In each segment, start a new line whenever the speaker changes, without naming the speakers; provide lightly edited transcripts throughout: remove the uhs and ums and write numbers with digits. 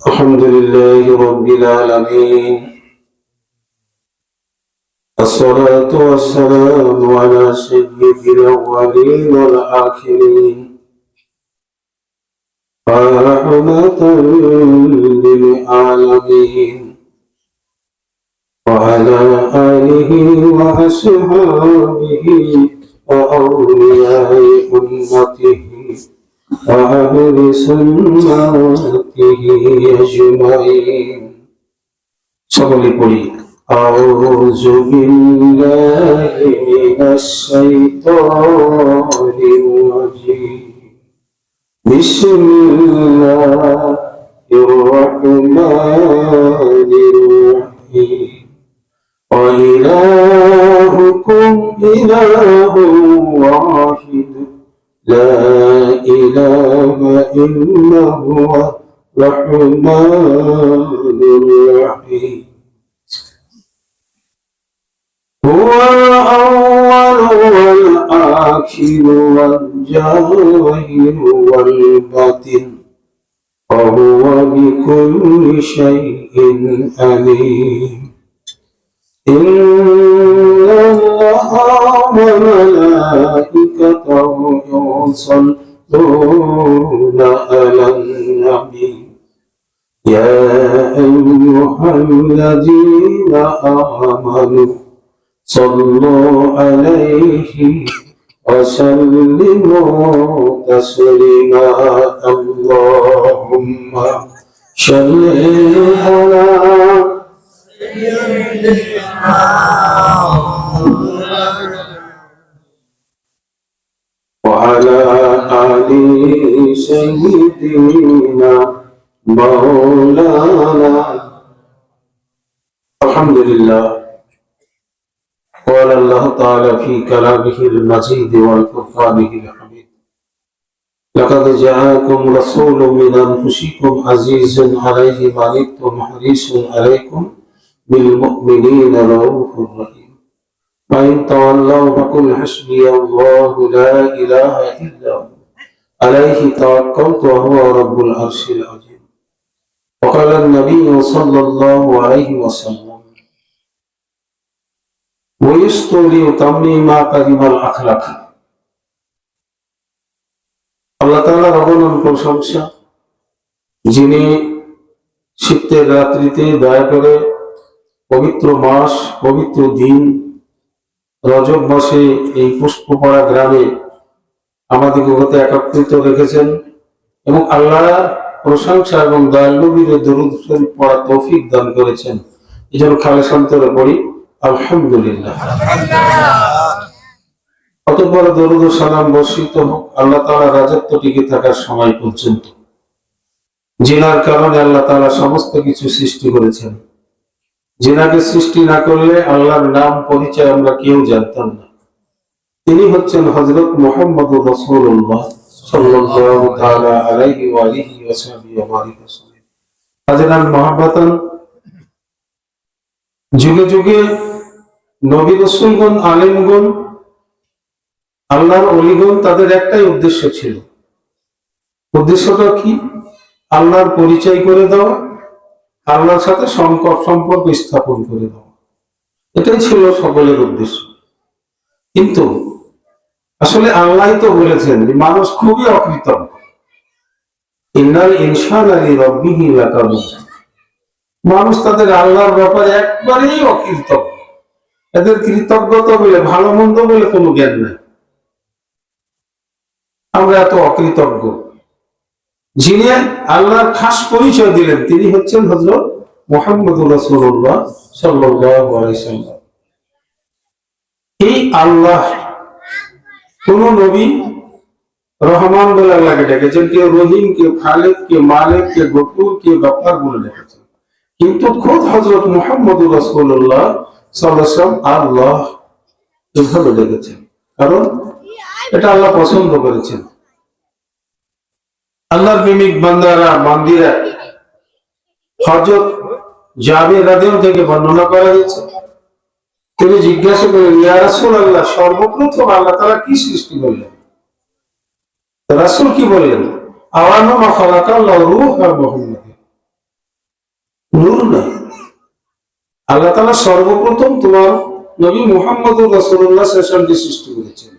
الحمد لله رب العالمين، الصلاة والسلام على سيد الأولين والآخرين، رحمة للعالمين، وعلى آله وأصحابه وأولياء أمته وأهل سنته أجمعين. সকলে পড়ি أعوذ بالله من الشيطان الرجيم. بسم الله الرحمن الرحيم. وإلهكم إله واحد لا إله إلا هو الرحمن الرحيم. هو الأول والآخر والظاهر والباطن وهو بكل شيء عليم. إن الله وملائكته يصلون على النبي يا أيها الذين آمنوا صلوا عليه وسلموا تسليما. اللهم صل على وعلى آل سيدنا مولانا. الحمد لله. قال الله تعالى في كلامه المجيد والفرقانه الحميد: لقد جاءكم رسول من أنفسكم عزيز عليه ما عنتم حريص عليكم بالمؤمنين رؤوف رحيم. فإن تولوا فقل حسبي الله لا إله إلا هو عليه توكلت وهو رب العرش العظيم. وقال النبي صلى الله عليه وسلم: ويستولي تميم كريم الأخلاق. আল্লাহ তাআলার অগণন প্রশংসা, যিনি শীতের রাত্রিতে দয়া করে পবিত্র মাস, পবিত্র দিন রজব মাসে এই পুষ্পপাড়া গ্রামে আমাদিগকে একত্রিত রেখেছেন এবং আল্লাহর প্রশংসা এবং দয়াল নবীর দরুদ শরীফ পড়ার তৌফিক দান করেছেন। এই জন্য খালেস অন্তরে পড়ি আলহামদুলিল্লাহ। অতঃপর দরুদ ও সালাম বর্ষিত হোক আল্লাহ তাআলার রাজত্ব টিকে থাকার সময় পর্যন্ত, যিনার কারণে আল্লাহ তাআলা সমস্ত কিছু সৃষ্টি করেছেন। যিনাকে সৃষ্টি না করলে আল্লাহর নাম পরিচয় আমরা কেউ জানতাম না। তিনি হচ্ছেন হযরত মুহাম্মদুর রাসূলুল্লাহ সাল্লাল্লাহু তাআলা আলাইহি ওয়া আলিহি ওয়া সাহবিহি ওয়া বারিক ওয়াসাল্লাম। হাজরান মুহাব্বাতান, যুগে যুগে নবী রাসূলগণ, আলেমগণ, আল্লাহর ওলিগণ, তাদের একটাই উদ্দেশ্য ছিল। উদ্দেশ্যটা কি? আল্লাহর পরিচয় করে দেওয়া, আল্লাহর সাথে সম্পর্ক স্থাপন করে দেওয়া। এটাই ছিল সকলের উদ্দেশ্য। কিন্তু আসলে আল্লাহ তো বলেছেন যে মানুষ খুবই অকৃতজ্ঞ। ইন্নাল ইনসানা লিরাব্বিহি লাকানুদ। মানুষ তাদের আল্লাহর ব্যাপারে একবারেই অকৃতজ্ঞ। এদের কৃতজ্ঞতা বলে, ভালো মন্দ বলে কোনো জ্ঞান নাই। আমরা এত অকৃতজ্ঞ। যিনি আল্লাহর খাস পরিচয় দিলেন তিনি হচ্ছেন হযরত মুহাম্মদুর রাসূলুল্লাহ সাল্লাল্লাহু আলাইহি ওয়াসাল্লাম। এই আল্লাহ কোন নবী রহমান বলে আল্লাহকে ডেকেছেন, কেউ রহিম, কেউ খালেক, কেউ মালিক, কেউ গফুর, কেউ গফফার বলে ডেকেছেন। কিন্তু খোদ হযরত মুহাম্মদুর রাসূলুল্লাহ সাল্লাল্লাহু আলাইহি ওয়াসাল্লাম আল্লাহ এভাবে ডেকেছেন, কারণ এটা আল্লাহ পছন্দ করেছেন। আল্লাহর প্রেমিক বান্দারা, বান্দিরা হযরত জাবের রাদিয়াল্লাহু থেকে বর্ণনা করা হয়েছে, তিনি জিজ্ঞাসা করেন, ইয়া রাসূলুল্লাহ, সর্বপ্রথম আল্লাহ তাআলা কি সৃষ্টি করলেন? রাসূল কি বললেন? আওয়ানু মা খালাকাল্লাহু রূহা মুহাম্মাদ। নূর নয়। আল্লাহ তাআলা সর্বপ্রথম তোমার নবী মুহাম্মদুর রাসূলুল্লাহ সাল্লাল্লাহু আলাইহি ওয়াসাল্লামকে সৃষ্টি করেছেন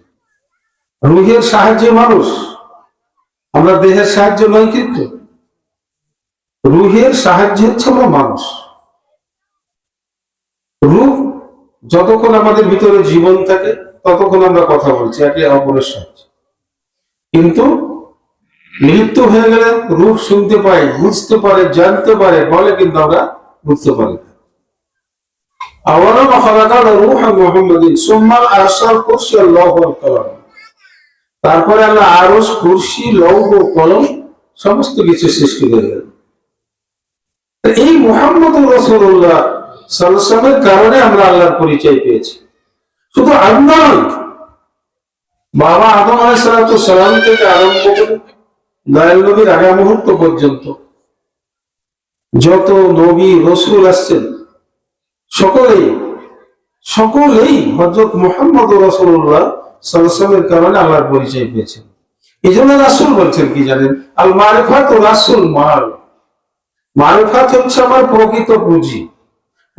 রূহের সাহায্যে। মানুষ আমরা দেহের সাহায্য নয়, কিন্তু রূহের সাহায্যে হচ্ছে আমরা মানুষ। রূহ যতক্ষণ আমাদের ভিতরে জীবন থাকে ততক্ষণ আমরা কথা বলছি একে অপরের সাথে, কিন্তু মৃত্যু হয়ে গেলে রূহ শুনতে পাই, বুঝতে পারে, জানতে পারে, বলে, কিন্তু আমরা বুঝতে পারি না। আওয়ালামা খালাকাল রূহা মুহাম্মাদিন সুম্মা আরসাল কুরসি আল্লাহু ওয়াল কলম। তারপরে আল্লাহ আরশ, কুরসি, লৌহ, কলম সমস্ত কিছু সৃষ্টি করলেন। এই মুহাম্মদুর রাসূলুল্লাহ সাল্লাল্লাহু আলাইহি ওয়াসাল্লামের কারণে আমরা আল্লাহর পরিচয় পেয়েছি। শুধু আমরা নয়, বাবা আদম আলাইহিস সালাম থেকে আরম্ভ করে দয়াল নবীর আগা মুহূর্ত পর্যন্ত যত নবী রাসূল আসছেন সকলেই হযরত মুহাম্মদুর রাসূলুল্লাহ সাল্লাল্লাহু আলাইহি ওয়াসাল্লামের কারণে আল্লাহর পরিচয় পেয়েছেন। এই জন্য রাসূল বলছেন কি জানেন? আল মারিফাতু রাসূল মাল। মারিফাত হচ্ছে আমার প্রকৃত পুঁজি।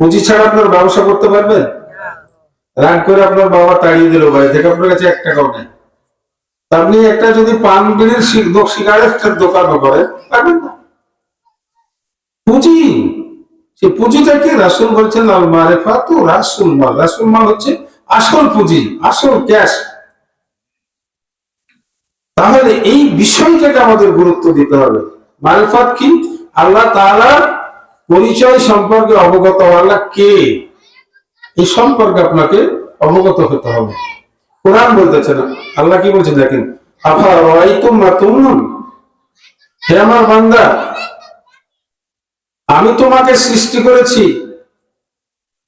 পুঁজি ছাড়া আপনার ব্যবসা করতে পারবেন? রাগ করে আপনার বাবা তাড়িয়ে দিল বাড়ি থেকে, আপনার কাছে 1 টাকাও নেই, আপনি একটা যদি পান বিড়ির সিগারেটের দোকানও করেন, পারবেন না। পুঁজি, সেই পুঁজিটা কি? রাসূল বলছেন আল মারিফাতু রাসূল মাল। রাসূল মাল হচ্ছে আসল পুঁজি, আসল ক্যাশ। তাহলে এই বিষয়টাকে আমাদের গুরুত্ব দিতে হবে। মারিফাত কি? আল্লাহ তাআলার পরিচয় সম্পর্কে অবগত। আল্লাহ কে, এই সম্পর্কে আপনাকে অবগত হতে হবে। কোরআন বলতেছে না, আল্লাহ কি বলছেন দেখেন, আফা রাআইতুম মা তুমনুন। হে আমার বান্দা, আমি তোমাকে সৃষ্টি করেছি,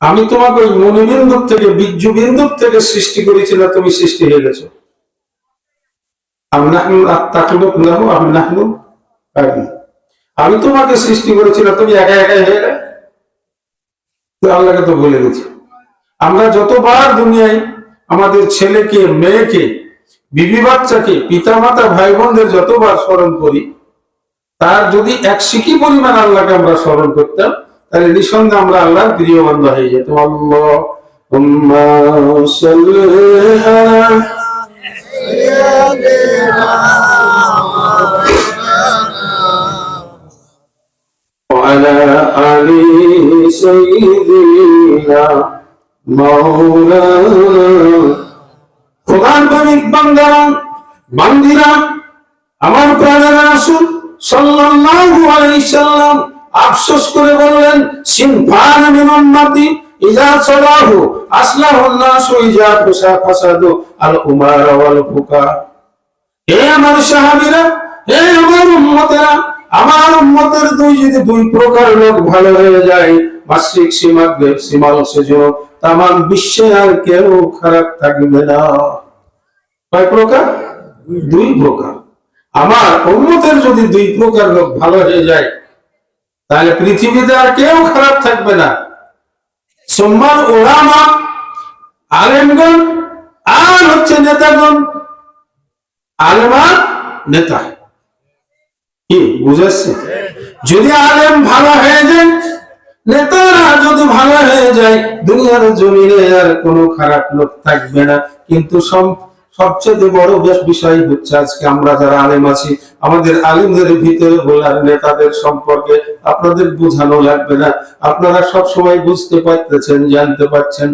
আমি তোমাকে ওই মণিবিন্দু থেকে, বীর্য বিন্দু থেকে সৃষ্টি করেছি, না তুমি সৃষ্টি হয়ে গেছো? আমি তোমাকে সৃষ্টি করেছি, না তুমি একা একাই হয়ে গেলে? আল্লাহকে তো বলে গেছি। আমরা যতবার দুনিয়ায় আমাদের ছেলেকে, মেয়েকে, বিবি বাচ্চাকে, পিতা মাতা, ভাই বোনদের যতবার স্মরণ করি, তার যদি 1 সিকি পরিমাণ আল্লাহকে আমরা স্মরণ করতাম, তাহলে নিঃসন্দেহে আমরা আল্লাহর প্রিয় বান্দা হয়ে যেতাম। আল্লাহুম্মা সাল্লি আলা সাইয়্যিদিনা ওয়া আলা আলি সাইয়্যিদিনা মাওলানা। খোদার প্রেমিক বান্দারা, বান্দিরা, আমার প্রাণের রাসূল সাল্লাল্লাহু আলাইহি সাল্লাম আফসোস করে বললেন, সিনফান মিন উম্মতি ইযা সালাহু আসলাহুন নাসু ইযা ফাসাদু আল উমারা ওয়াল ফুকা। হে আমার সাহাবীরা, হে আমার উম্মতেরা, আমার উম্মতের দুই প্রকার লোক ভালো হয়ে যায়, মাশরিক মাগরিব শিমাল সেজন্য তামাম বিশ্বে আর কেউ খারাপ থাকবে না। কয় প্রকার? 2 প্রকার। আমার উম্মতের যদি 2 প্রকার লোক ভালো হয়ে যায়, তাহলে পৃথিবীতে আর কেউ খারাপ থাকবে না। সম্মান ওলামা, আলেমগণ, আর হচ্ছে নেতাগণ। আলেমা নেতা কি বুঝাচ্ছে? যদি আলেম ভালো হয়ে যায়, নেতারা যদি ভালো হয়ে যায়, দুনিয়ার জমিনে আর কোনো খারাপ লোক থাকবে না। কিন্তু সবচেয়ে বড় বিষয় হচ্ছে, আজকে আমরা যারা আলেম আছি, আমাদের আলেমদের ভিতরে বলার নেতাদের সম্পর্কে আপনাদের বোঝানো লাগবে না। আপনারা সব সময় বুঝতে পারতেছেন, জানতে পারছেন।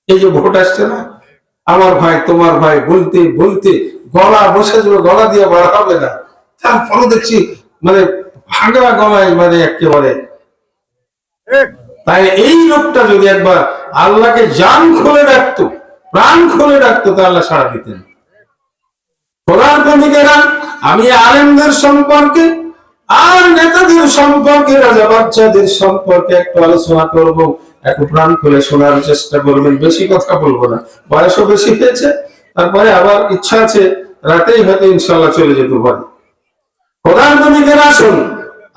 এই যে ভোট আসছে না, আমার ভাই তোমার ভাই বলতে বলতে গলা বসে যাবে, গলা দিয়ে বলা হবে না। তারপরে দেখছি মানে ভাঙা গলায়, মানে একেবারে। তাই এই লোকটা যদি একবার আল্লাহকে জান খুলে রাখতো, প্রাণ খুলে রাখতো, তা আল্লাহ সাড়া দিতেন। কোরআন প্রেমিকেরা, আমি আলেমদের সম্পর্কে আর নেতাদের সম্পর্কে, রাজা বাচ্চাদের সম্পর্কে একটু আলোচনা করব। একটু প্রাণ খুলে শোনার চেষ্টা করবেন, বেশি কথা বলবো না, বয়সও বেশি হয়েছে। তারপরে আবার ইচ্ছা আছে রাতেই হয়তো ইনশাল্লাহ চলে যেতে পারে। কোরআন প্রেমিকেরা, আসুন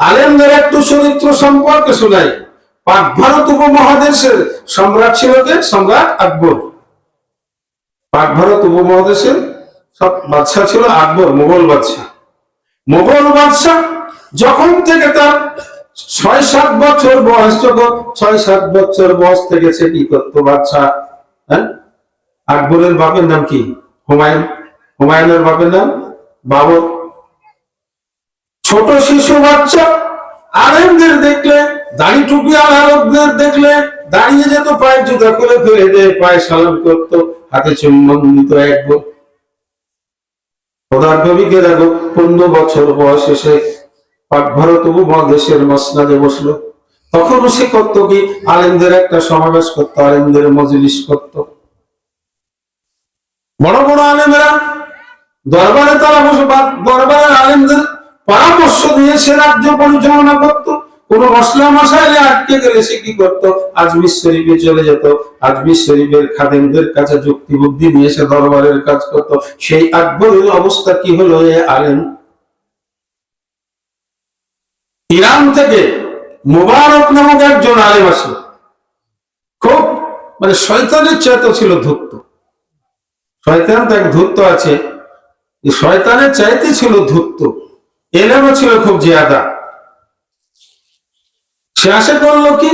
আলেমদের একটু চরিত্র সম্পর্কে শোনাই। পাক ভারত উপমহাদেশের সম্রাট ছিল কে? সম্রাট আকবর। পাক ভারত উপমহাদেশের সব বাদশা ছিল আকবর, মুঘল বাদশা। মুঘল বাদশা যখন থেকে তার 6 6-7 বছর বয়স, যখন 6-7 বছর বয়স থেকে সে কি করতো বাচ্চা? হ্যাঁ, আকবরের বাপের নাম কি? হুমায়ুন। হুমায়ুনের বাপের নাম বাবর। ছোট শিশু বাচ্চা আলেমদের দেখলে, দাড়ি টুপি আলারদের দেখলে দাঁড়িয়ে যেত, পায়ের জুতা করে ফেলে দিয়ে পায়ে সালাম করতো, হাতে চুম্বন দিত একবার। খোদার নবীকে দেখো 15 বছর বয়স এসে পাক ভারত উপমহাদেশের মসনদে বসলো। তখনও সে করত কি? আলেমদের একটা সমাবেশ করত, আলেমদের মজলিস করত। বড় বড় আলেমেরা দরবারে তারা বসে দরবারের আলেমদের পরামর্শ দিয়ে সে রাজ্য পরিচালনা করত। কোন মশলা মশাইলে আটকে গেলে সে কি করতো? আজমির শরীফে চলে যেত, আজমির শরীফের খাদেমদের কাছে যুক্তি বুদ্ধি নিয়ে সে দরবারের কাজ করত। সেই আকবরের অবস্থা কি হলো? এ আলেম ইরান থেকে মুবারক নামক একজন আলেম আসে, খুব মানে শয়তানের চাইতে ছিল ধূর্ত। শয়তান তো এক ধূর্ত আছে, শয়তানের চাইতে ছিল ধূর্ত, এলেমও ছিল খুব জিয়াদা। সে আশা করলো কি?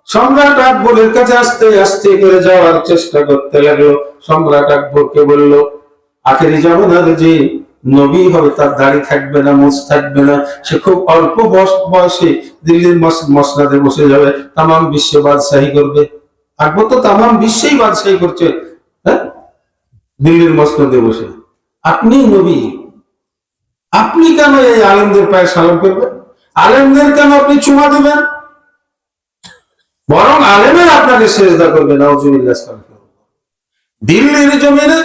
সম্রাট আকবরের কাছে আস্তে আস্তে করে যাওয়ার চেষ্টা করতে লাগলো। সম্রাট আকবরকে বলল, আখেরি জামানার যে নবী হবে তার দাড়ি থাকবে না, মুছ থাকবে না, সে খুব অল্প বয়সে দিল্লির মসনদে বসে যাবে, তামাম বিশ্বে বাদশাহী করবে। আকবর তো তামাম বিশ্বেই বাদশাহী করছে, হ্যাঁ, দিল্লির মসনদে বসে। আপনি নবী, আপনি কেন এই আলেমদের পায়ে সালাম করবেন? আলেমদের কেন আপনি চুমা দেবেন? বরং আলেমের আপনাকে সেজদা করবে। নাউজুবিল্লাহ। দিল্লির জমিনে,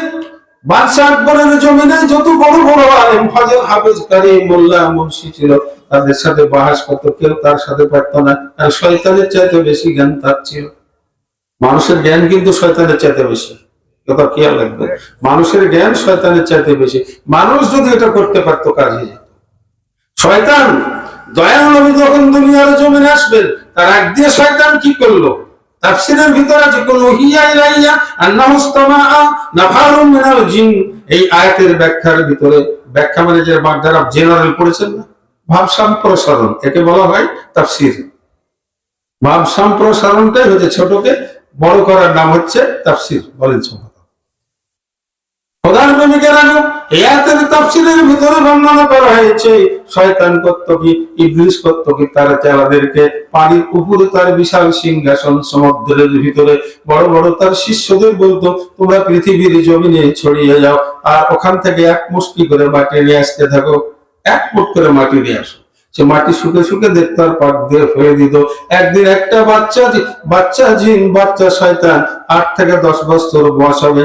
বাদশাহ আকবরের জমিনে যত বড় বড় আলেম, ফাজিল, হাফেজ, কারি, মোল্লা, মুন্সি ছিল, তাদের সাথে বাহাস করত, কেউ তার সাথে পারত না। আর শয়তানের চাইতে বেশি জ্ঞান তার ছিল। মানুষের জ্ঞান কিন্তু শয়তানের চাইতে বেশি, কথা খেয়াল রাখবে। মানুষের জ্ঞান শয়তানের চাইতে বেশি। মানুষ যদি এটা করতে পারতো, কাজ হয়ে যেত। শয়তান দয়াল নবী যখন দুনিয়ার জমিনে আসবেন, তার আগ দিয়ে শয়তান কি করলো? তাফসীরের ভিতরে আছে, কোন হিয়া ইলাইয়া আন্নাহুস্তামা নাফারুম মিনাল জিন। এই আয়াতের ব্যাখ্যার ভিতরে, ব্যাখ্যা মানে যে যারা জেনারেল পড়েছেন না, ভাব সম্প্রসারণ, একে বলা হয় তাফসীর। ভাব সম্প্রসারণটাই হচ্ছে ছোটকে বড় করার নাম হচ্ছে তাফসীর। বলেন খোদার নবীকে রাখো। এই আয়াতের তাফসীরের ভিতরে বর্ণনা করা হয়েছে, শয়তান করত কি, ইবলিস করত কি, তারা তাদেরকে পানির উপরে তার বিশাল সিংহাসন, সমুদ্রের ভিতরে বড় বড় তার শিষ্যদের বলতো, তোমরা পৃথিবীর জমিনে ছড়িয়ে যাও, আর ওখান থেকে এক মুষ্টি করে মাটি নিয়ে আসতে থাকো, এক ফুট করে মাটি নিয়ে আসো। সে মাটি শুকে শুকে দেখতো আর পাক দিয়ে ফেলে দিত। একদিন একটা বাচ্চা জিন, বাচ্চা শয়তান 8 থেকে 10 বছর বয়স হবে,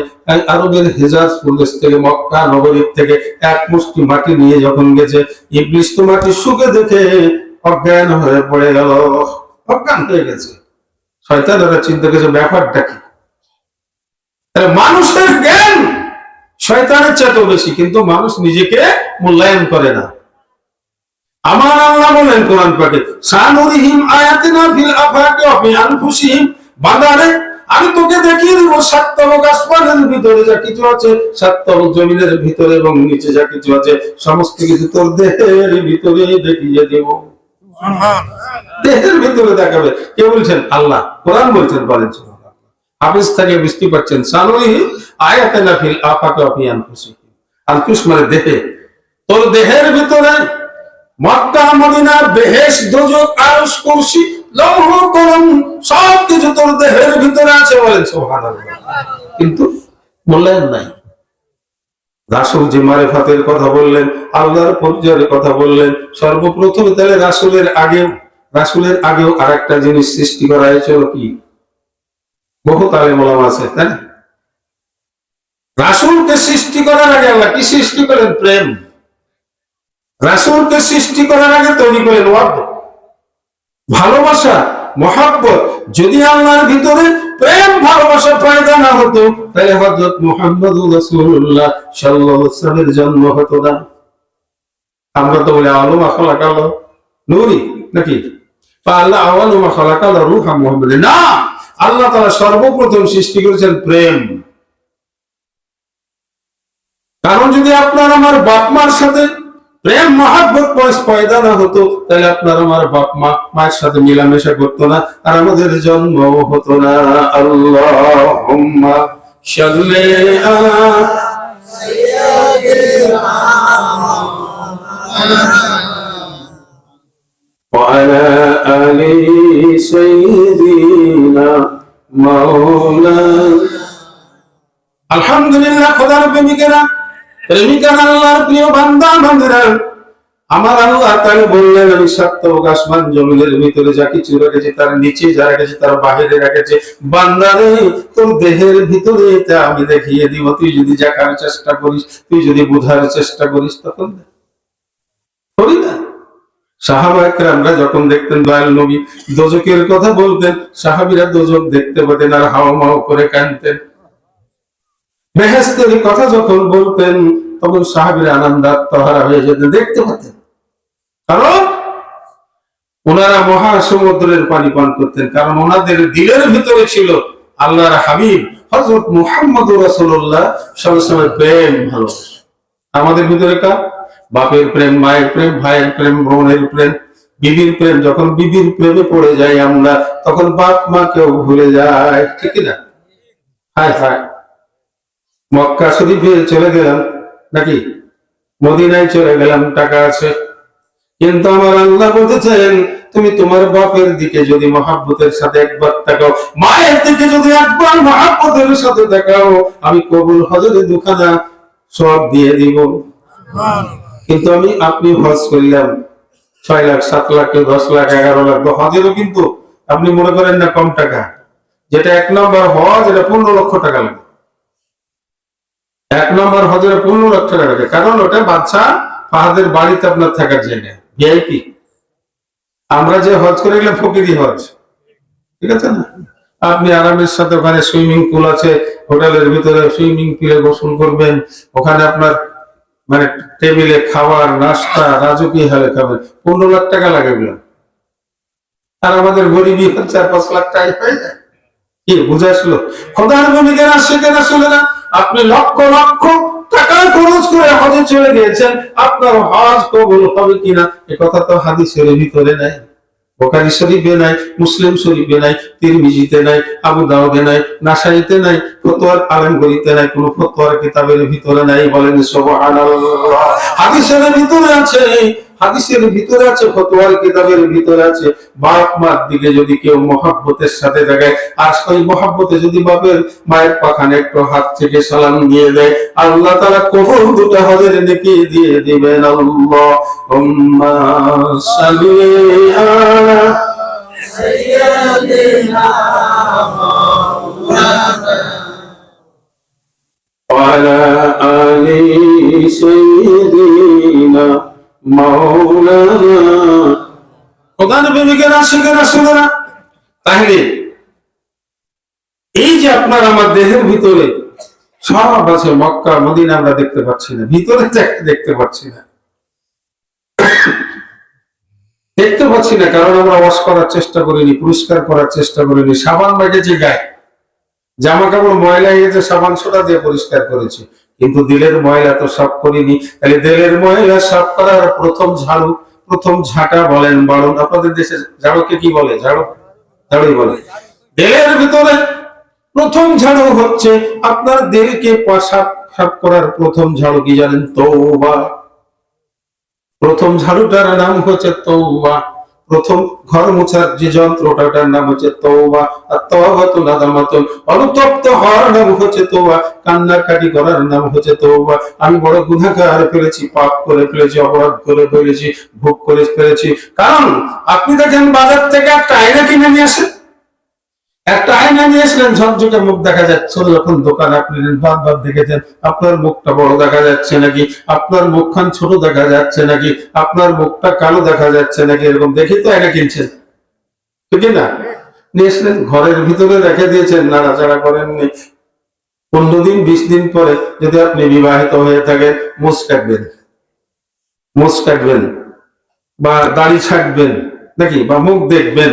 আরবের হেজাজ প্রদেশ থেকে, মক্কা নগরীর থেকে এক মুষ্টি মাটি নিয়ে যখন গেছে, ইবলিস তো মাটি শুকে দেখে অজ্ঞান হয়ে পড়ে গেল, অজ্ঞান হয়ে গেছে। শয়তান ওরা চিন্তা করেছে ব্যাপারটা কি। মানুষের জ্ঞান শয়তানের চাইতেও বেশি, কিন্তু মানুষ নিজেকে মূল্যায়ন করে না। আমার আল্লাহ বলেন কোরআন পাকে, সানুরিহিম আয়াতিনা ফিল আফাকি ওয়া ফি আনফুসিহিম, বান্দারে আমি তোকে দেখিয়ে দেব 7 তবক আসমানের ভিতরে যা কিছু আছে, 7 তবক জমিনের ভিতরে এবং নিচে যা কিছু আছে, সমস্ত কিছু তোর দেহের ভিতরে দেখিয়ে দেব। দেহের ভিতরে দেখাবে। কে বলছেন? আল্লাহ। কোরআন বলছেন। বলেন হাফেজ থেকে বুঝতে পারছেন, সানুরিহিম আয়াতিনা ফিল আফাকি ওয়া ফি আনফুসিহিম। আনফুস মানে দেহে, তোর দেহের ভিতরে মক্কা মদিনা, বেহেশত, দোজখ, আরশ, কুরসি, লৌহ কলম সবকিছু তোর দেহের ভিতরে আছে। বলেন সুবহানাল্লাহ। কিন্তু মূল্যায়ন নাই। রাসূল যে মারিফাতের কথা বললেন, আল্লাহর পরিচয়ের কথা বললেন, সর্বপ্রথম তাহলে রাসূলের আগেও আরেকটা জিনিস সৃষ্টি করা হয়েছিল কি? বহু আলেম ওলামা আছে, তাই না? রাসূলকে সৃষ্টি করার আগে আল্লাহ কি সৃষ্টি করেন? প্রেম। রাসূলকে সৃষ্টি করার আগে তৈরি করেন ভালোবাসা, মহব্বত। যদি আল্লাহর ভিতরে প্রেম ভালোবাসা পয়দা না হতো, তাহলে হযরত মুহাম্মদুর রাসূলুল্লাহ সাল্লাল্লাহু আলাইহি ওয়াসাল্লামের জন্ম হতো না। আমরা তো বলি আওয়ালু মা খালাকাল্লাহ নূরি, নাকি? আল্লাহ আওয়ালু মা খালাকাল্লাহ রূহা মুহাম্মাদ। না, আল্লাহ তাআলা সর্বপ্রথম সৃষ্টি করেছেন প্রেম। কারণ যদি আপনার আমার বাপ মার সাথে প্রেম মহাব্বত পয়দা না হতো, তাহলে আপনার আমার বাপ মায়ের সাথে মিলামেশা করতো না, আর আমাদের জন্ম হতো না। আল্লাহুম্মা সাল্লি আলা সাইয়্যিদিনা ওয়া আলা আলি সাইয়্যিদিনা মাওলানা। আলহামদুলিল্লাহ। খোদার প্রেমিকেরা, প্রেমিকারা, আল্লাহর প্রিয় বান্দা বান্দিরা, আমার আল্লাহ তাআলা বললেন, আমি সাত আসমান জমিনের ভিতরে যা কিছু রেখেছি, তার নিচে যা রেখেছি, তার বাহিরে রেখেছি, বান্দারে তোর দেহের ভিতরে এটা আমি দেখিয়ে দিব। তুই যদি জাকার চেষ্টা করিস, তুই যদি বোঝার চেষ্টা করিস, তখন করি না। সাহাবা একরামরা যখন দেখতেন দয়াল নবী দোজকের কথা বলতেন, সাহাবীরা দোজক দেখতে পেতেন আর হাওমাও করে কাঁদতেন। বেহেশতের কথা যখন বলতেন, তখন সাহাবীরা আনন্দাত্মহারা হয়ে যেতেন, দেখতে পেতেন। কারণ ওনারা মহাসমুদ্রের পানি পান করতেন, কারণ ওনাদের দিলের ভিতরে ছিল আল্লাহর হাবিব হযরত মুহাম্মদুর রাসূলুল্লাহ সাল্লাল্লাহু আলাইহি ওয়াসাল্লামের প্রেম, ভালোবাসা। আমাদের ভিতরে কার? বাপের প্রেম, মায়ের প্রেম, ভাইয়ের প্রেম, বোনের প্রেম, বিবির প্রেম। যখন বিবির প্রেমে পড়ে যাই আমরা, তখন বাপ মাকেও ভুলে যায়, ঠিক না? হায় হায়, মক্কা শরীফে চলে গেলাম নাকি মদিনায় চলে গেলাম, টাকা আছে, কিন্তু আমার আল্লাহ বলতেছেন, তুমি তোমার বাপের দিকে যদি মহাব্বতের সাথে একবার তাকাও, মায়ের দিকে যদি একবার মহাব্বতের সাথে তাকাও, আমি কবুল হজরে দুখানা সব দিয়ে দিব। কিন্তু আপনি হজ করলাম 6 লাখ, 7 লাখ, 10 লাখ, 11 লাখ, হজেরও কিন্তু আপনি মনে করেন না কম টাকা। যেটা 1 নম্বর হজ, এটা 15 লক্ষ টাকা লাগে। 1 নম্বর হজের 15 লক্ষ টাকা লাগে, কারণ ওটা বাদশা ফাহাদের বাড়িতে আপনার থাকার জায়গা, ভিআইপি। আমরা যে হজ করে গেলাম ফকিরি হজ, ঠিক আছে না? আপনি আরামের সাথে ওখানে সুইমিং পুল আছে, হোটেলের ভিতরে সুইমিং পুলে গোসল করবেন, ওখানে আপনার মানে টেবিলে খাবার নাস্তা রাজকীয় হালে খাবেন, 15 লাখ টাকা লাগে গেল। আর আমাদের গরিবী 4-5 লাখ টাকা হয়ে যায়। কি বুঝে আসলো? খোদার ভূমিকা সেখানে আসলে না, আপনি লক্ষ লক্ষ টাকা খরচ করে হজে চলে গিয়েছেন, আপনার হজ কবুল হবে কিনা এ কথা তো হাদিসের ভিতরে নাই, বুখারী শরীফে নাই, মুসলিম শরীফে নাই, তিরমিজিতে নাই, আবু দাউদে নাই, নাসাইতে নাই, ফতোয়ার আলেমগরিতে নাই, কোন ফতোয়ার কিতাবের ভিতরে নাই। বলেন সুবহানাল্লাহ। হাদিসের ভিতরে আছে, হাদিসের ভিতরে আছে, ফতোয়ার কিতাবের ভিতরে আছে। বাপ মার দিকে যদি কেউ মহব্বতের সাথে দেখায়, আর ওই মহব্বতে যদি বাপের মায়ের পাখানে একটু হাত থেকে সালাম দিয়ে দেয়, আল্লাহ তাআলা কবুল 2টা হজের নেকি দিয়ে দিবেন। আল্লাহুম্মা সাল্লি আলা সাইয়্যিদিনা মাওলানা ওয়া আলা আলি সাইয়্যিদিনা মাওলানা। খোদার প্রেমিকেরা, আশিকেরা, শুনেরা, তাহলে এই যে আপনার আমার দেহের ভিতরে সব আছে, মক্কা মদিনা আমরা দেখতে পাচ্ছি না, ভিতরে দেখতে পাচ্ছি না, দেখতে পাচ্ছি না, কারণ আমরা ওয়াশ করার চেষ্টা করিনি, পরিষ্কার করার চেষ্টা করিনি, সাবান মেখেছি গায়ে, জামা কাপড় ময়লা হয়ে গেছে, সাবান সোডা দিয়ে পরিষ্কার করেছি, কিন্তু দিলের ময়লা তো সাফ করিনি। তাহলে দিলের ময়লা সাফ করার প্রথম ঝাড়ু, প্রথম ঝাঁটা বলেন বাড়ুন, আপনাদের দেশে ঝাড়ুকে কি বলে? ঝাড়ুই বলে। দিলের ভিতরে প্রথম ঝাড়ু হচ্ছে আপনার দিলকে সাফ করার প্রথম ঝাড়ু কি জানেন? তওবা। প্রথম ঝাড়ুটার নাম হচ্ছে তওবা। প্রথম ঘর মোছার যে যন্ত্রটার নাম হচ্ছে তওবা। আর তওবাতু নাদামাতুন, অনুতপ্ত হওয়ার নাম হচ্ছে তওবা, কান্নাকাটি করার নাম হচ্ছে তওবা। আমি বড় গুনাহগার ফেলেছি, পাপ করে ফেলেছি, অপরাধ করে ফেলেছি, ভোগ করে ফেলেছি। কারণ আপনি দেখেন বাজার থেকে একটা আয়না কিনে নিয়ে আসেন, একটা আয়না নিয়ে আসলেন, ঝকঝকে মুখ দেখা যাচ্ছে, যখন দোকান আপনি বারবার দেখেছেন আপনার মুখটা বড় দেখা যাচ্ছে নাকি, আপনার মুখখান ছোট দেখা যাচ্ছে নাকি, আপনার মুখটা কালো দেখা যাচ্ছে নাকি, এরকম দেখি তো আয়না কিনছেন, ঠিক না? নিয়ে আসলেন, ঘরের ভিতরে রেখে দিয়েছেন, নাড়াচাড়া করেননি। 15 দিন 20 দিন পরে যদি আপনি বিবাহিত হয়ে থাকেন, মুছ কাটবেন বা দাড়ি ছাঁটবেন নাকি, বা মুখ দেখবেন,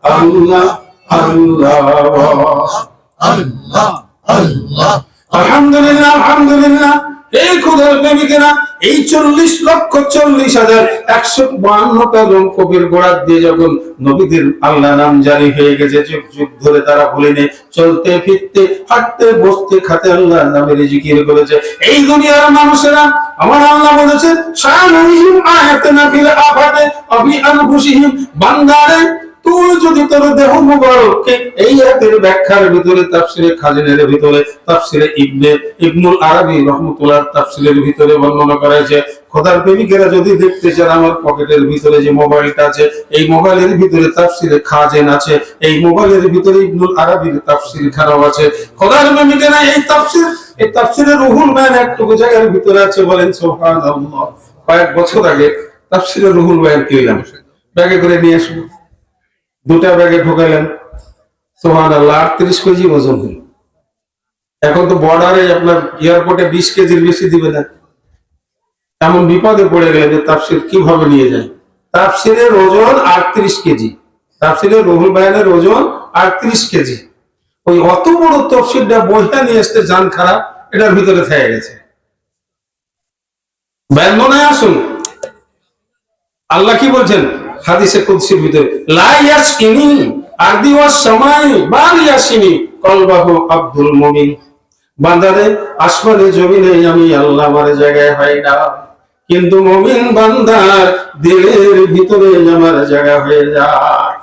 আল্লাহ আল্লাহ আল্লাহ আল্লাহ। আলহামদুলিল্লাহ আলহামদুলিল্লাহ। এই খোদার প্রেমিকেরা, এই 40,40,152টা লোম কবির গোড়াত দিয়ে যখন নবীদের আল্লাহ নাম জারি হয়ে গেছে, যুগ যুগ ধরে তারা ভুলেনি, চলতে ফিরতে হাঁটতে বসতে খাতে আল্লাহ নামের জিকির করেছে। এই দুনিয়ার মানুষেরা আমার আল্লাহ বলেছেন, শানুহিম আয়াতানা ফিল আফাতে আবি আনফুসিহিম, বান্দারে তুই যদি তোর দেহ মুবারককে এই আয়াতের ব্যাখ্যার ভিতরে, তাফসিরে খাজিনের ভিতরে, তাফসিরে ইবনুল আরাবী রাহমাতুল্লাহ তাফসিরের ভিতরে বর্ণনা করা হয়েছে, খোদার প্রেমিকেরা যদি দেখতে চান, আমার পকেটের ভিতরে যে মোবাইলটা আছে, এই মোবাইলের ভিতরে তাফসিরে খাজিন আছে, এই মোবাইলের ভিতরে ইবনুল আরাবীর তাফসির খারাপ আছে। খোদার প্রেমিকেরা এই তাফসিরের রুহুল বায়ান একটুকু জায়গার ভিতরে আছে, বলেন সুবহানাল্লাহ। কয়েক বছর আগে তাফসিরের রুহুল বায়ান কিনলাম, ব্যাগে করে নিয়ে আসবো, দুটা ব্যাগে ঢোকালেন, সুবহানাল্লাহ, 38 কেজি ওজন হলো। এখন তো বর্ডারে আপনার এয়ারপোর্টে 20 কেজির বেশি দিবে না, এমন বিপদে পড়ে গেলে যে তাফসির কিভাবে নিয়ে যায়। তাফসিরের ওজন 38 কেজি, তাফসিরের রুহুল বায়ানের ওজন 38 কেজি। ওই অত বড় তফসিরটা বইটা নিয়ে আসতে জান খারাপ, এটার ভিতরে থেকে গেছে। বর্ণনায় আসুন, আল্লাহ কি বলছেন হাদিসে কুদসির ভিতরে, লা ইয়াসকিনি আরদি ওয়াস সামাই বাল ইয়াসিনি কলবাহু আব্দুল মুমিন, বান্দারে আসমানে জমিনে আমি আল্লাহ আমার জায়গায় হয় না, কিন্তু মুমিন বান্দার দিলের ভিতরে আমার জায়গা হয়ে যায়।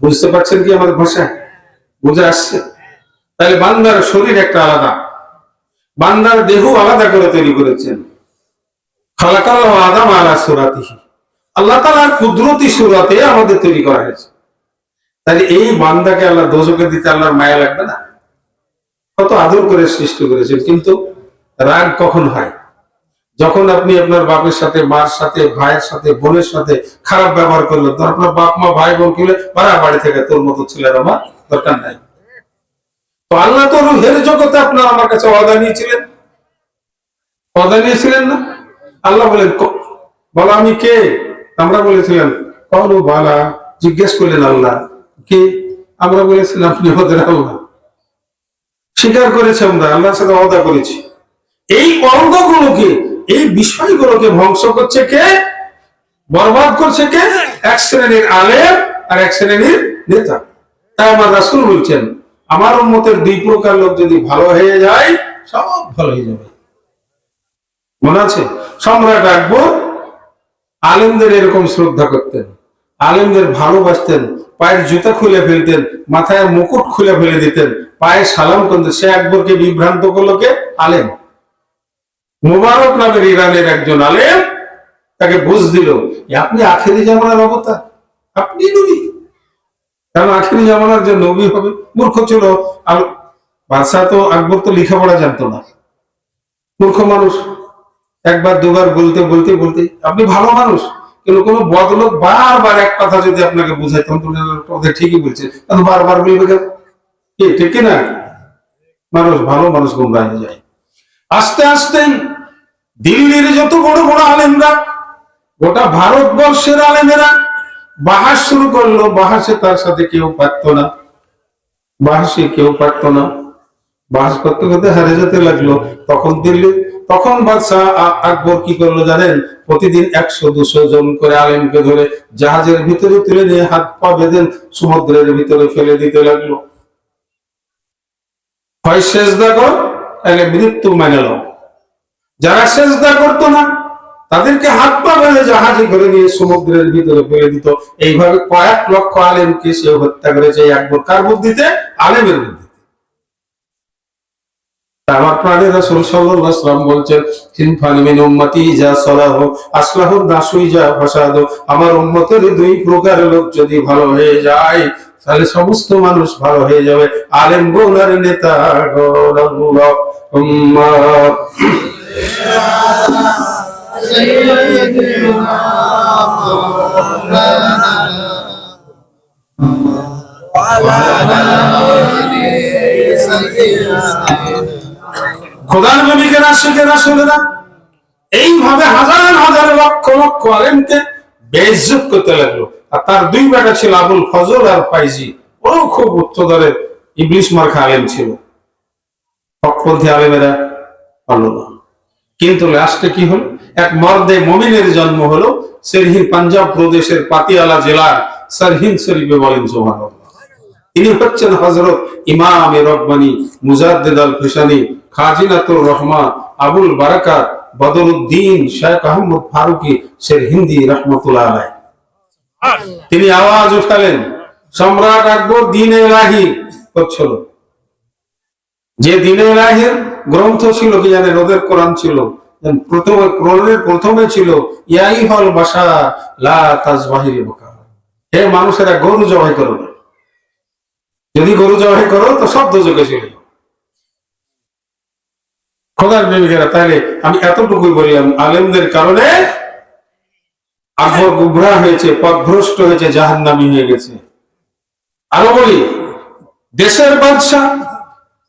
বুঝতে পারছেন কি আমার ভাষা? বুঝে আসছে? তাহলে বান্দার শরীর একটা আলাদা, বান্দার দেহ আলাদা করে তৈরি করেছেন। খালাকাল্লাহু আদম আলা সুরাতিহি, আল্লাহ তাআলার কুদরতি সুরাতে আমাদের তৈরি করা হয়েছে। তাহলে এই বান্দাকে আল্লাহ দোজখে দিতে আল্লাহর মায়া লাগবে না? কত আদর করে সৃষ্টি করেছেন। কিন্তু রাগ কখন হয়? যখন আপনি আপনার বাপের সাথে, মার সাথে, ভাইয়ের সাথে, বোনের সাথে খারাপ ব্যবহার করলেন, তো আপনার বাপ মা ভাই বোন কিলে পাড়া বাড়ি থেকে তোর মতো ছেলের আমার দরকার নাই। তো আল্লাহ তো রুহের জগতে আপনার আমার কাছে ওয়াদা নিয়েছিলেন, ওয়াদা নিয়েছিলেন না? আল্লাহ বলেন, বলো আমি কে? আমরা বলেছিলাম কওলু বালা, জিজ্ঞেস করলেন আল্লাহ কে? আমরা বলেছিলাম আপনি আমাদের আল্লাহ। স্বীকার করেছি আমরা, আল্লাহর সাথে ওয়াদা করেছি। এই অঙ্গগুলোকে, এই বিষয়গুলোকে ধ্বংস করছে কে? বরবাদ করছে কে? এক শ্রেণীর আলেম আর এক শ্রেণীর নেতা। তাই আমার রাসূল বলছেন, আমার উম্মতের দুই প্রকার লোক যদি ভালো হয়ে যায়, সব ভালো হয়ে যাবে। মনে আছে সম্রাট আকবর আলেমদের এরকম শ্রদ্ধা করতেন, আলেমদের ভালোবাসতেন, পায়ের জুতা খুলে ফেলতেন, মাথায় মুকুট খুলে ফেলে দিতেন, পায়ে সালাম করতেন। সে আকবরকে বিভ্রান্ত করলো কে? আলেম। মুবারক নামের ইরানের একজন আলেম তাকে বুঝ দিল, আপনি আখেরি জামানার অবতার, আপনি নবী। কারণ আখেরি জামানার যে নবী হবে, মূর্খ ছিল বাদশাহ। তো আকবর তো লেখাপড়া জানতো না, মূর্খ মানুষ। একবার দুবার বলতে বলতে বলতে, আপনি ভালো মানুষ, কিন্তু কোন বদলোক বারবার এক কথা যদি আপনাকে বুঝায়, তখন ঠিকই বলছে, বারবার বলবে কেন? ঠিক না? মানুষ, ভালো মানুষ গুমরাহ হয়ে যায়। আস্তে আস্তে দিল্লির যত বড় বড় আলেমরা, গোটা ভারতবর্ষের আলেমেরা বাহাস শুরু করলো। বাহাসে তার সাথে কেউ পারত না, বাহাসে কেউ পারত না। বাহাস করতে করতে হারে যেতে লাগলো। তখন বাদশাহ আকবর কি করলো জানেন? প্রতিদিন 100-200 জন করে আলেমকে ধরে জাহাজের ভিতরে তুলে নিয়ে হাত পা বেঁধে সমুদ্রের ভিতরে ফেলে দিতে লাগলো। হয় সেজদা কর, তাহলে মৃত্যু মেনে নাও। যারা সেজদা করতো না, তাদেরকে হাত পা বেঁধে জাহাজে করে নিয়ে সমুদ্রের ভিতরে ফেলে দিত। এইভাবে কয়েক লক্ষ আলেমকে সে হত্যা করেছে। আকবর কার বুদ্ধিতে? আলেমের বুদ্ধিতে। আমার প্রাণের রাসূল সাল্লাল্লাহু আলাইহি ওয়াসাল্লাম বলছেন, সিনফানি মিন উম্মতি ইজা সালাহু আসলাহু নাসু ইজা ফাসাদু, আমার উম্মতের দুই প্রকার লোক যদি ভালো হয়ে যায়, তাহলে সমস্ত মানুষ ভালো হয়ে যাবে। আলেম গণ আর নেতা গণ। আল্লাহুম্মা সাইয়্যিদিনা খোদার নবীকেরা, শিখেরা, শুনেরা এইভাবে হাজার হাজার লক্ষ লক্ষ আলেমকে বেইজ্জত করতে লাগলো। আর তার দুই বেটা ছিল আবুল ফজল আর ফাইজি। ওরাও খুব উচ্চদরের ইবলিশ মার্কা আলেম ছিল। হকপন্থী আলেমেরা পারল না। কিন্তু লাস্টে কি হলো, এক মর্দে মুমিনের জন্ম হলো সিরহিন, পাঞ্জাব প্রদেশের পাতিয়ালা জেলার সরহিন্দ শরীফে। বলেন সুবহানাল্লাহ। তিনি হচ্ছেন হযরত ইমাম রব্বানী মুজাদ্দিদ আল ফিসানি খাজিনাতুর রহমান আবুল বারাকাত বদরুদ্দিন শেখ আহমদ ফারুকি সিরহিন্দি রাহমাতুল্লাহ আলাইহি। তিনি আওয়াজ উঠালেন, সম্রাট আকবর দ্বীন ইলাহি করছিল। যে দ্বীন ইলাহির গ্রন্থ ছিল কি জানেন? ওদের কোরআন ছিল। প্রথমে ছিল ইয়াইহাল বাশা লা তাজবাহিল বাকার, হে মানুষেরা গরু জবাই করো না, যদি গরু জবাই করো তো সব দোজখে চলে যাবে। খোদার প্রেমিকেরা, তাহলে আমি এতটুকুই বললাম, আলেমদের কারণে আকবর গুমরাহ হয়েছে, পথভ্রষ্ট হয়েছে, জাহান্নামী হয়ে গেছে। আরো বলি, দেশের বাদশা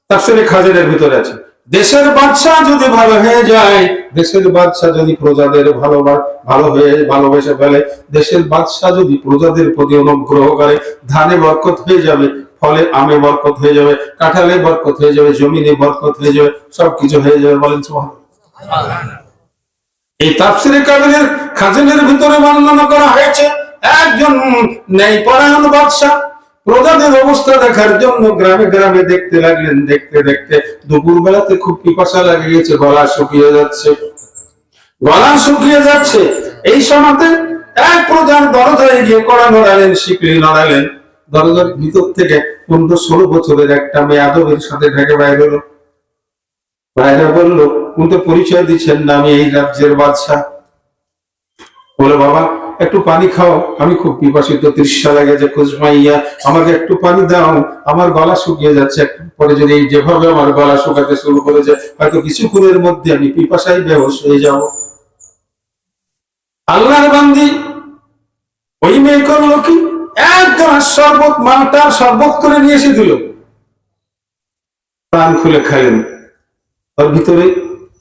তাফসীরে খাজিরের ভিতরে আছে, দেশের বাদশা যদি ভালো হয়ে যায়, দেশের বাদশা যদি প্রজাদের ভালোবেসে ফেলে, দেশের বাদশা যদি প্রজাদের প্রতি অনুগ্রহ করে, ধানে বরকত হয়ে যাবে, ফলে আমে বরকত হয়ে যাবে, কাঁঠালে বরকত হয়ে যাবে, জমিনে বরকত হয়ে যাবে, সবকিছু হয়ে যাবে। বলেন সুবহানাল্লাহ। এই তাফসীরে খাজিরের ভিতরে বর্ণনা করা হয়েছে, একজন ন্যায়পরায়ণ বাদশা প্রজাদের অবস্থা দেখার জন্য গ্রামে গ্রামে দেখতে লাগলেন। দেখতে দেখতে দুপুর বেলাতে খুব পিপাসা লাগে গেছে, গলা শুকিয়ে যাচ্ছে। এই সময়তে এক প্রজার দরজায় গিয়ে কড়া নড়ালেন, শিকলি নড়ালেন। দরজার ভিতর থেকে 15-16 বছরের একটা মেয়ে আদবের সাথে ঢেকে বাইরে বলল, কিন্তু পরিচয় দিচ্ছেন না, আমি এই রাজ্যের বাদশা। বলে, বাবা একটু পানি খাও, আমি খুব পিপাসিত, তৃষ্ণা লেগেছে, খুঁজমাইয়া আমাকে একটু পানি দাও, আমার গলা শুকিয়ে যাচ্ছে। একটু পরে যদি যেভাবে আমার গলা শুকাতে শুরু করেছে, হয়তো কিছুক্ষণের মধ্যে আমি পিপাসায় বেহুশ হয়ে যাব। আল্লাহর বান্দি ওই মেয়ে করলো কি, এক গ্লাস শরবত, মালটার শরবত করে নিয়ে এসে দিল। প্রাণ খুলে খাইলেন। তার ভিতরে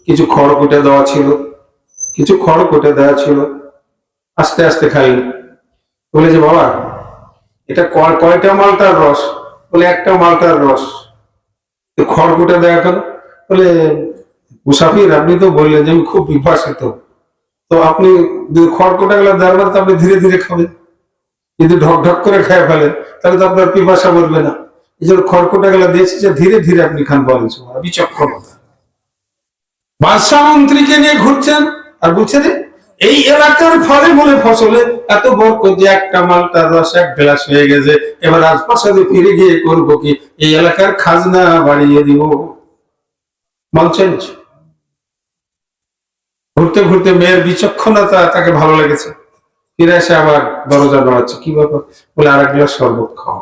কিছু খড় কুটে দেওয়া ছিল, আস্তে আস্তে খাইলেন। বলে যে, বাবা এটা কয়টা মালটার রস? বলে, একটা মালটার রস। খড় কুটে দেওয়া কেন? বলে, মুসাফির আপনি তো বললেন যে আমি খুব বিভাসিত, তো আপনি খড় কুটে গেলে দেওয়ার পর আপনি ধীরে ধীরে খাবেন, যদি ঢক ঢক করে খেয়ে ফেলেন তাহলে তো আপনার পিপাসা মরবে না। এই জন্য খড় কুটে গেলে দিয়েছি যে ধীরে ধীরে আপনি খান। বলেন বিচক্ষণতা। বাদশা মন্ত্রীকে নিয়ে ঘুরছেন আর বুঝছেন এই এলাকার ফলে মূলে ফসলে এত বরকত যে একটা মালটার রস 1 গ্লাস হয়ে গেছে, এবার আশপাশে ফিরে গিয়ে করবো কি, এই এলাকার খাজনা বাড়িয়ে দিব। বলছেন ঘুরতে ঘুরতে মেয়ের বিচক্ষণতা তাকে ভালো লেগেছে, ফিরে এসে আবার দরজা নড়াচ্ছে। কি ব্যাপার? বলে, আর 1 গ্লাস শরবত খাও।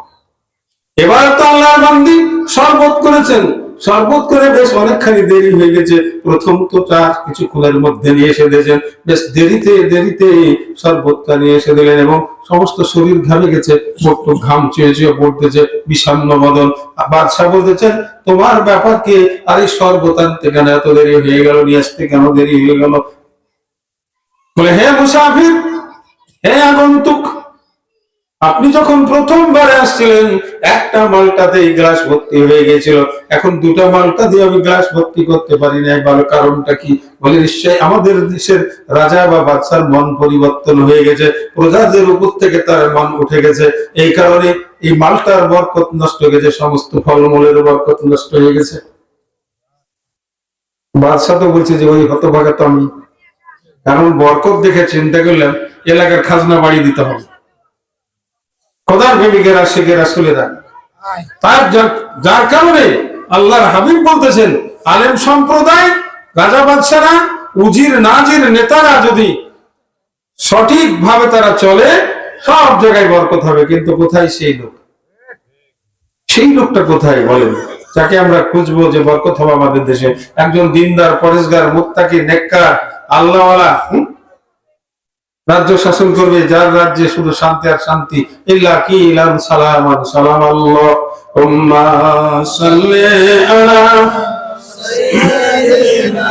এবার তো আল্লাহর বান্দি শরবত করেছেন, শরবত করে বেশ অনেকখানি দেরি হয়ে গেছে। প্রথম তো চা কিছুক্ষণের মধ্যে নিয়ে এসে দিয়েছেন, বেশ দেরিতে শরবতটা নিয়ে এসে দিলেন, এবং সমস্ত শরীর ঘামে গেছে, মোটু ঘাম চুয়ে পড়তেছে, বিষণ্ণ বদন। বাদশা বলতেছেন, তোমার ব্যাপার কি? আর এই শরবত আনতে কেন এত দেরি হয়ে গেল, নিয়ে আসতে কেন দেরি হয়ে গেল? বলে, হে মুসাফির, হে আগন্তুক, আপনি যখন প্রথমবারে আসছিলেন একটা মালটাতে গ্লাস ভর্তি হয়ে গেছিল, এখন 2টা মালটা দিয়ে আমি গ্লাস ভর্তি করতে পারি না। বলো কারণটা কি? বলে, নিশ্চয়ই আমাদের দেশের রাজা বা বাদশার মন পরিবর্তন হয়ে গেছে, প্রজাদের উপর থেকে তার মন উঠে গেছে, এই কারণে এই মালটার বরকত নষ্ট হয়ে গেছে, সমস্ত ফলমূলের বরকত নষ্ট হয়ে গেছে। বাদশা তো বলছে যে ওই হতভাগা তো আমি, কারণ বরকত দেখে চিন্তা করলাম এলাকার খাজনা বাড়িয়ে দিতে হবে। খোদার প্রেমিকেরা, শেখেরা, সুলেরা, তার যার কারণে আল্লাহর হাবিব বলতেছেন, আলেম সম্প্রদায়, রাজা বাদশারা, উজির নাজির নেতারা যদি সঠিক ভাবে তারা চলে, সব জায়গায় বরকত হবে। কিন্তু কোথায় সেই লোক? সেই লোকটা কোথায় বলেন, যাকে আমরা খুঁজবো যে বরকত হবে আমাদের দেশে? একজন দিনদার, পরেশগার, মুত্তাকি, নেককার, আল্লাহওয়ালা রাজ্য শাসন করবে, যার রাজ্যে শুধু শান্তি আর শান্তি। ইল্লা কি ইলান সালামান সালাম আল্লাহুম্মা সাল্লি আলা সাইয়্যিদিনা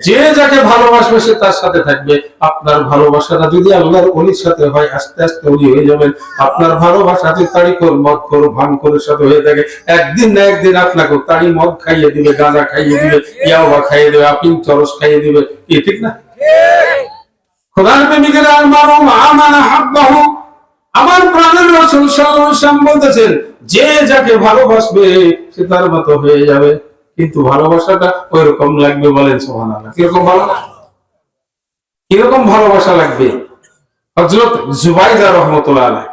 যে যাকে ভালোবাসবে সে তার সাথে থাকবে। আপনার ভালোবাসাটা যদি আল্লাহর ওলির সাথে হয়, আস্তে আস্তে ওলি হয়ে যাবেন। আপনার ভালোবাসা যদি তারিখর মদ করে ভাঙ করে সাথে হয়ে থাকে, একদিন না একদিন আপনাকে তারি মদ খাইয়ে দিবে, গাঁজা খাইয়ে দিবে, ইয়াবা খাইয়ে দেবে, আপিল চরস খাইয়ে দিবে। কি ঠিক না? খোদার প্রেমিকেরা আলমারুম আমানা হাব্বাহু, আমার প্রাণের রাসূল সাল্লাল্লাহু আলাইহি ওয়াসাল্লাম বলতেছেন, যে যাকে ভালোবাসবে সে তার মতো হয়ে যাবে। কিন্তু ভালোবাসাটা ওই রকম লাগবে। বলেন সুবহানাল্লাহ। কিরকম ভালোবাসা? কিরকম ভালোবাসা লাগবে? হযরত জুবাইদা রাহমাতুল্লাহ আলাইহি,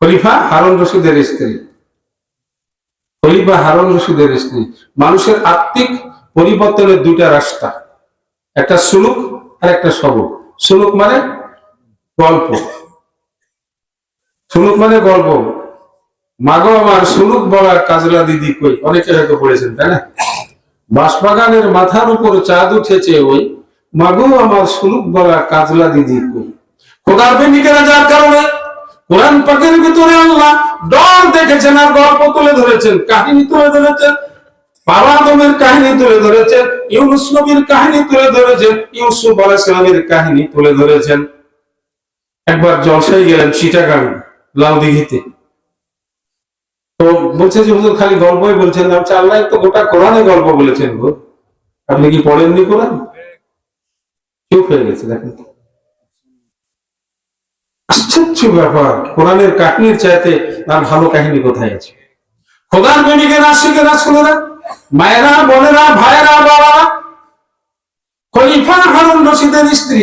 খলিফা হারুন রশিদের স্ত্রী, খলিফা হারুন রশিদের স্ত্রী। মানুষের আত্মিক পরিবর্তনের দুইটা রাস্তা, একটা সুলুক আর একটা সবক। সুলুক মানে গল্প, সুলুক মানে গল্প। মাগো আমার সুলুক বলার কাজলা দিদি কই, অনেকে হয়তো পড়েছেন তাই না? বাঁশবাগানের মাথার উপর চাঁদ উঠেছে ওই, মাগো আমার সুলুক বলার কাজলা দিদি কই। খোদার প্রেমিকেরা, যার কারণে কোরআন পাকের ভিতরে আল্লাহ ডর দেখেছেন আর গল্প তুলে ধরেছেন, কাহিনী তুলে ধরেছেন। বাবা আদমের কাহিনী তুলে ধরেছেন, ইউনূস নবীর কাহিনী তুলে ধরেছেন, ইউসুফ আলাইহিস সালামের কাহিনী তুলে ধরেছেন। একবার জলসায় গেলেন চিটাগাং লাউদিঘিতে, তো বলছে যে হুজুর খালি গল্পই বলছেন। আল্লাহ তো গোটা কোরআনে গল্প বলেছেন গো, আপনি কি পড়েননি কোরআন? চুপ হয়ে গেছে। দেখেন আশ্চর্য ব্যাপার, কোরআনের কাহিনীর চাইতে তার ভালো কাহিনী কোথায় আছে? খোদার প্রেমিকেরা, আশিকেরা, রাসূলেরা, মায়েরা, বোনেরা, ভাইয়েরা, বাবারা, খলিফা হারুন রশিদের স্ত্রী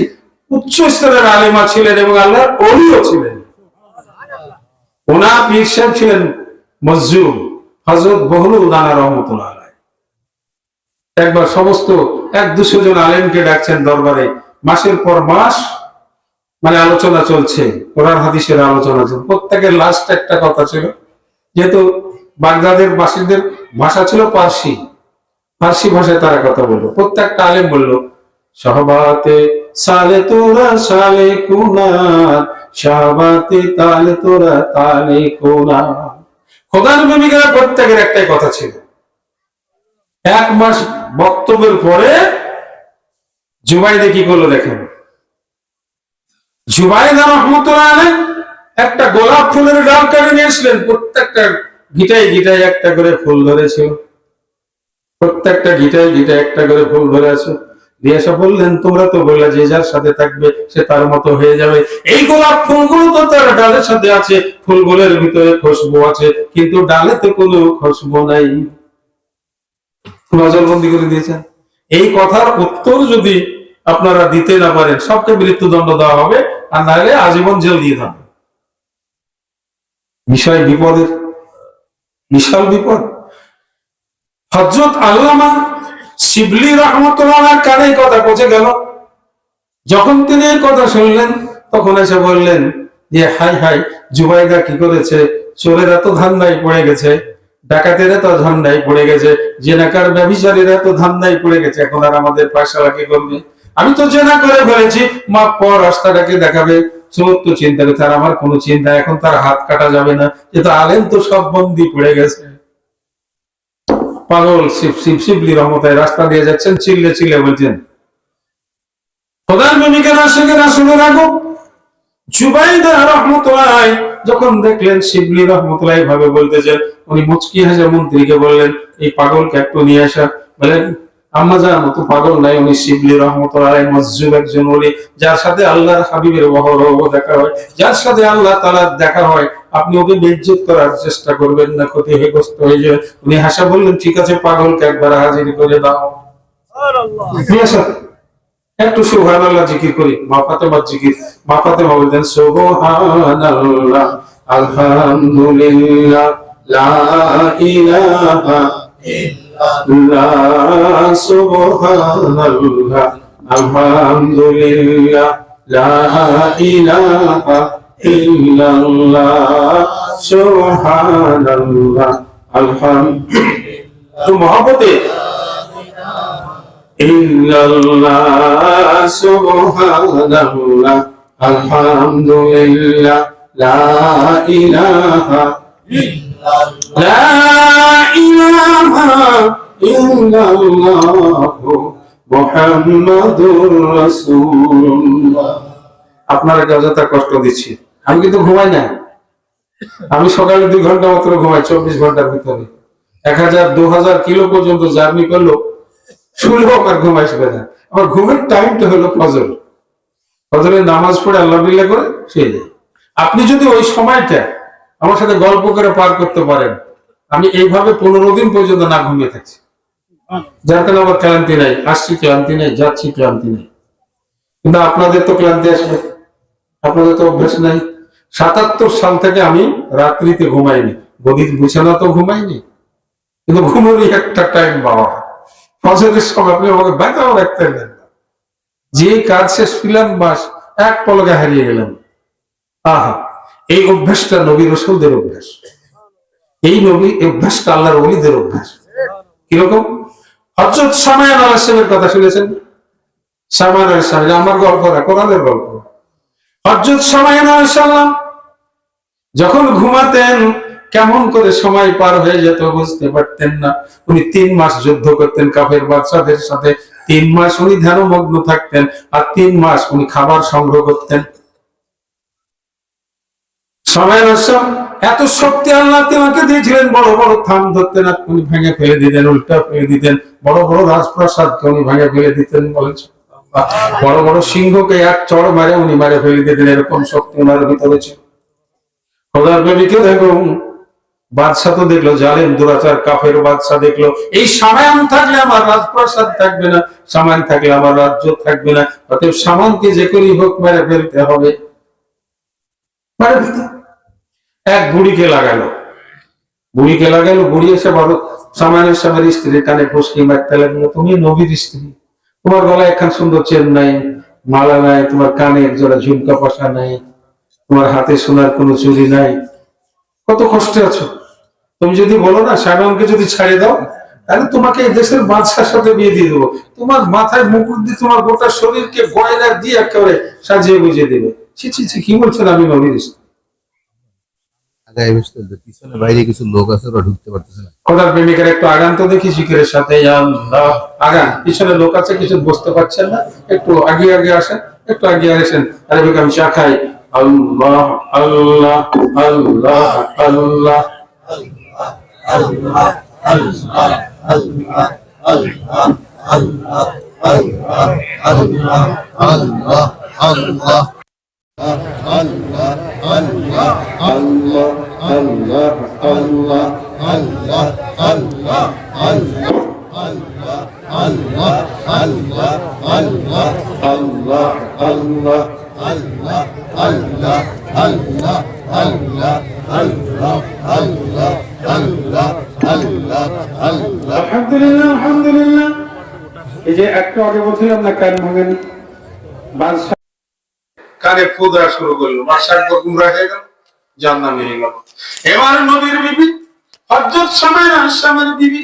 উচ্চ স্তরের আলেমা ছিলেন এবং আল্লাহর ওলিও ছিলেন। ওনার পীর সাহেব ছিলেন মজজুম হযরত বহলুল দানা রাহমাতুল্লাহ আলাইহি। একবার সমস্ত 100-200 জন আলেমকে ডাকছেন দরবারে, মাসের পর মাস মানে আলোচনা চলছে, কোরআন হাদিসের আলোচনা চলছে। প্রত্যেকের লাস্ট একটা কথা ছিল, যেহেতু বাগদাদের বাসীদের ভাষা ছিল পার্সি, ফার্সি ভাষায় তারা কথা বললো। প্রত্যেকটা আলেম বলল, শাহবাতে সালে তোরা সালে কুনার, শাহবাতে তালে তোরা তালে কুনার। খোদার প্রেমিকেরা প্রত্যেকের একটাই কথা ছিল। 1 মাস বক্তব্যের পরে জুবাইদা কি করলো দেখেন। জুবাইদা রাহমাতুল্লাহ আলাইহি একটা গোলাপ ফুলের ডাল কেটে নিয়ে আসলেন, প্রত্যেকটা গিটায় গিটায় একটা করে ফুল ধরেছিল, প্রত্যেকটা গিটায় গিটায় একটা করে ফুল ধরে আছে। দিয়ে এসে বললেন, তোমরা তো বললে যে যার সাথে থাকবে সে তার মতো হয়ে যাবে। এই গোলাপ ফুলগুলো তো তার ডালের সাথে আছে, ফুলগুলোর ভিতরে খুশবু আছে, কিন্তু ডালে তো কোনো খুশবু নাই। নজরবন্দি করে দিয়েছেন। এই কথার উত্তর যদি আপনারা দিতে না পারেন, সবকে মৃত্যুদণ্ড দেওয়া হবে, আর নাহলে আজীবন জেল দিয়ে দেওয়া হবে। বিষয় বিপদের, বিশাল বিপদ। হযরত আল্লামা শিবলি রাহমাতুল্লাহ কানে কথা পৌঁছে গেল। যখন তিনি এই কথা শুনলেন, তখন এসে বললেন যে হাই হাই, জুবাইদা কি করেছে? চোরেরা তো ধান্দায় পড়ে গেছে, ডাকাতেরা তো ধান্দায় পড়ে গেছে, জেনাকার ব্যভিচারীরা তো ধান্দায় পড়ে গেছে, এখন আর আমাদের ফায়সালা কে করবে? আমি তো জেনা করে ফেলেছি, মাপ পর রাস্তাটাকে দেখাবে। চোর তো চিন্তা করছে, আর আমার কোনো চিন্তা, এখন তার হাত কাটা যাবে না, যেহেতু আলেম তো সব বন্দি পড়ে গেছে। পাগল শিবলি রহমতায় রাস্তা দিয়ে যাচ্ছেন, চিল্লে চিল্লে বলছেন। খোদার প্রেমিকেরা, আশিকেরা, শুনে রাখো, জুবাইদা রাহমাতুল্লাহ যখন দেখলেন শিবলি রাহমাতুল্লাহ ভাবে বলতেছেন, উনি মুচকি হেসে মন্ত্রীকে বললেন, এই পাগলকে একটু নিয়ে আসা। বলেন আম্মা জান, মতো পাগল নাই, উনি শিবলি রাহমাতুল্লাহ মজজুব একজন ওলি, যার সাথে আল্লাহর হাবিবের অহরহ দেখা হয়, যার সাথে আল্লাহ তাআলার দেখা হয়। আপনি ওকে বেইজ্জত করার চেষ্টা করবেন না, ক্ষতিগ্রস্ত হয়ে যাবে। উনি হাসা বললেন, ঠিক আছে, পাগলকে একবার হাজির করে দাও। সুবহানাল্লাহ। একটু সুবহানাল্লাহ জিকির করি, মা ফাতেমার জিকির। মা ফাতেমা বলতেন, সুবহানাল্লাহ, আলহামদুলিল্লাহ, লা ইলাহা ইল্লাল্লাহ, সুবহানাল্লাহ, আলহামদুলিল্লাহ, লা ইলাহা ইল্লাল্লাহ, সুবহানাল্লাহ, আলহামদুলিল্লাহ। তো মহব্বতে ইল্লাল্লাহ, সুবহানাল্লাহ, আলহামদুলিল্লাহ, লা ইলাহা ইল্লাল্লাহ, লা ইলাহা ইল্লাল্লাহ, মুহাম্মাদুর রাসূলুল্লাহ। আপনারা অযথা কষ্ট দিচ্ছি, আমি কিন্তু ঘুমাই না। আমি সকালে 2 ঘন্টা মাত্র ঘুমাই 24 ঘন্টার ভিতরে। 1000 2000 কিলো পর্যন্ত জার্নি করলো, শুনলেও আমার ঘুম আসবে না। আমার ঘুমের টাইমটা হলো ফজর। ফজরের নামাজ পড়ে আল্লাহ বিল্লাহ করে শুয়ে যায়। আপনি যদি ওই সময়টা আমার সাথে গল্প করে পার করতে পারেন, আমি এইভাবে 15 দিন পর্যন্ত না ঘুমিয়ে থাকছি। যার কারণে আমার ক্লান্তি নাই, আসছি ক্লান্তি নেই, যাচ্ছি ক্লান্তি নেই। কিন্তু আপনাদের তো ক্লান্তি আসবে, আপনাদের তো অভ্যাস নাই। 77 সাল থেকে আমি রাত্রিতে ঘুমাইনি, গদির বিছানা তো ঘুমাইনি, কিন্তু ঘুমেরই একটা টাইম বাবা। ফজরের সময় আপনি আমাকে ব্যথাও রাখতে পারবেন না। যে কাজ শেষ ফিলাম বাস এক পলকে হারিয়ে গেলাম। আহা, এই অভ্যাসটা নবী রাসূলদের অভ্যাস। এই নবী অভ্যাসটা আল্লাহর ওলিদের অভ্যাস। কিরকম? হযরত সামায়া আলাইহিস সালামের কথা শুনেছেন? সামায়া আলাইহিস সালাম আমার গল্প না, কোরআনের গল্প। হযরত সামায়া আলাইহিস সালাম যখন ঘুমাতেন কেমন করে সময় পার হয়ে যেত বুঝতে পারতেন না। উনি 3 মাস যুদ্ধ করতেন কাফের বাদশাদের সাথে। 3 মাস উনি ধ্যানমগ্ন থাকতেন, আর 3 মাস উনি খাবার সংগ্রহ করতেন। সময় নষ্ট। এত শক্তি আল্লাহ তোমাকে দিয়েছিলেন, বড় বড় থাম ধরতেন আর উনি ভেঙে ফেলে দিতেন, উল্টা ফেলে দিতেন। বড় বড় রাজপ্রাসাদকে উনি ভেঙে ফেলে দিতেন। বলেন, বড় বড় সিংহকে এক চড় মারে উনি মারে ফেলে দিতেন। এরকম শক্তি ওনার ভিতরে ছিল। খোদার প্রেমিকে দেখুন, বাদশা তো দেখলো জালেম দুরাচার কাফের বাদশা দেখলো, এই সামান থাকলে আমার রাজপ্রাসাদ থাকবে না, সামান থাকলে আমার রাজ্য থাকবে না, অতএব সামানকে যে করেই হোক মেরে ফেলতে হবে। মারে ফেলতে এক বুড়িকে লাগালো, বুড়ি এসে বড় সামানের স্বামীর স্ত্রীর কানে ফসকি মারতে লাগলো, তুমি নবীর স্ত্রী, তোমার গলায় একখান সুন্দর চেন নাই, মালা নাই, তোমার কানে এক জোড়া ঝুমকা পশা নাই, তোমার হাতে সোনার কোনো চুরি নাই, কত কষ্টে আছো। তুমি যদি বলো না সামানকে যদি ছাড়িয়ে দাও, তাহলে তোমাকে এই দেশের বাদশার সাথে বিয়ে দিয়ে দেবো, তোমার মাথায় মুকুট দিয়ে তোমার গোটা শরীরকে গয়না দিয়ে একেবারে সাজিয়ে বুঝিয়ে দেবে। ছি ছি ছি, কি বলছেন, আমি নবীর স্ত্রী।
পিছনে বাইরে কিছু লোক আছে, ওরা ঢুকতে পারতেছে না।
খোদার প্রেমিকের একটু আগান তো দেখি জিকিরের সাথে। আগান, পিছনে লোক আছে, কিছু বুঝতে পারছেন না, একটু আগে আগে আসেন, একটু আগে আসেন। আরে বেগ আমি চা খাই। আল্লাহ আল্লাহ আল্লাহ আল্লাহ আলহামদুলিল্লাহ আলহামদুলিল্লাহ। এই যে একটু আগে বলছিলাম না কান ভাঙেনি, বাদশা কানে ফু দেওয়া শুরু করলো, বাদশা গুমরা হয়ে গেল, জাহান্নামে হয়ে গেল। এবার নবীর বিবি হযরত সামায়া আস-সামারির বিবি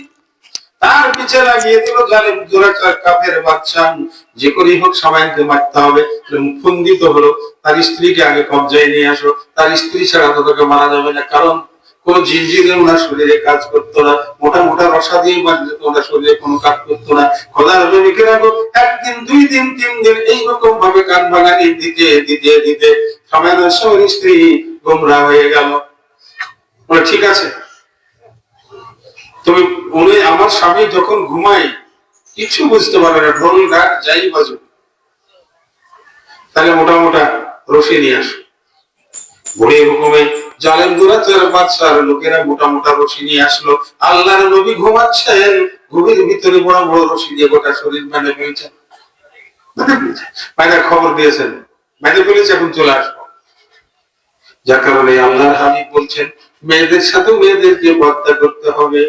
তার পিছে লাগিয়ে দিল জালেম দুরাচার কাফের বাদশা, যে করেই হোক সামায়াকে মারতে হবে। ফন্দিত হলো, তার স্ত্রীকে আগে কবজায় নিয়ে আসো, তার স্ত্রী ছাড়া তো তাকে মারা যাবে না, কারণ কোন জিনজিরে ওনার শরীরে কাজ করতো না, মোটা মোটা রসা দিয়ে বাঁধলে ওনার শরীরে কোনো কাজ করতো না। খোদার প্রেমিকে রাখো, একদিন 2 দিন 3 দিন এইরকম ভাবে কান ভাঙানি দিতে দিতে দিতে সামায়ার স্ত্রী গোমরা হয়ে গেল। ঠিক আছে, তুমি উনি আমার স্বামী যখন ঘুমায় কিছু বুঝতে পারবে না, ঢোল ঢাক যাই বাজুক, তাহলে মোটা মোটা রশি নিয়ে আসো। বুড়ি হুকুমে জালেম দুরাচার বাদশার লোকেরা মোটা মোটা রশি নিয়ে আসলো। আল্লাহর নবী ঘুমাচ্ছেন, ঘুমের ভিতরে বড় বড় রশি দিয়ে গোটা শরীর বেঁধে ফেলছেন। বাইরে খবর দিয়েছেন, বেঁধে ফেলেছে, এখন চলে আসবো। যার কারণে আল্লাহর হাবিব বলছেন, মেয়েদের সাথে মেয়েদেরকে পর্দা করতে হবে।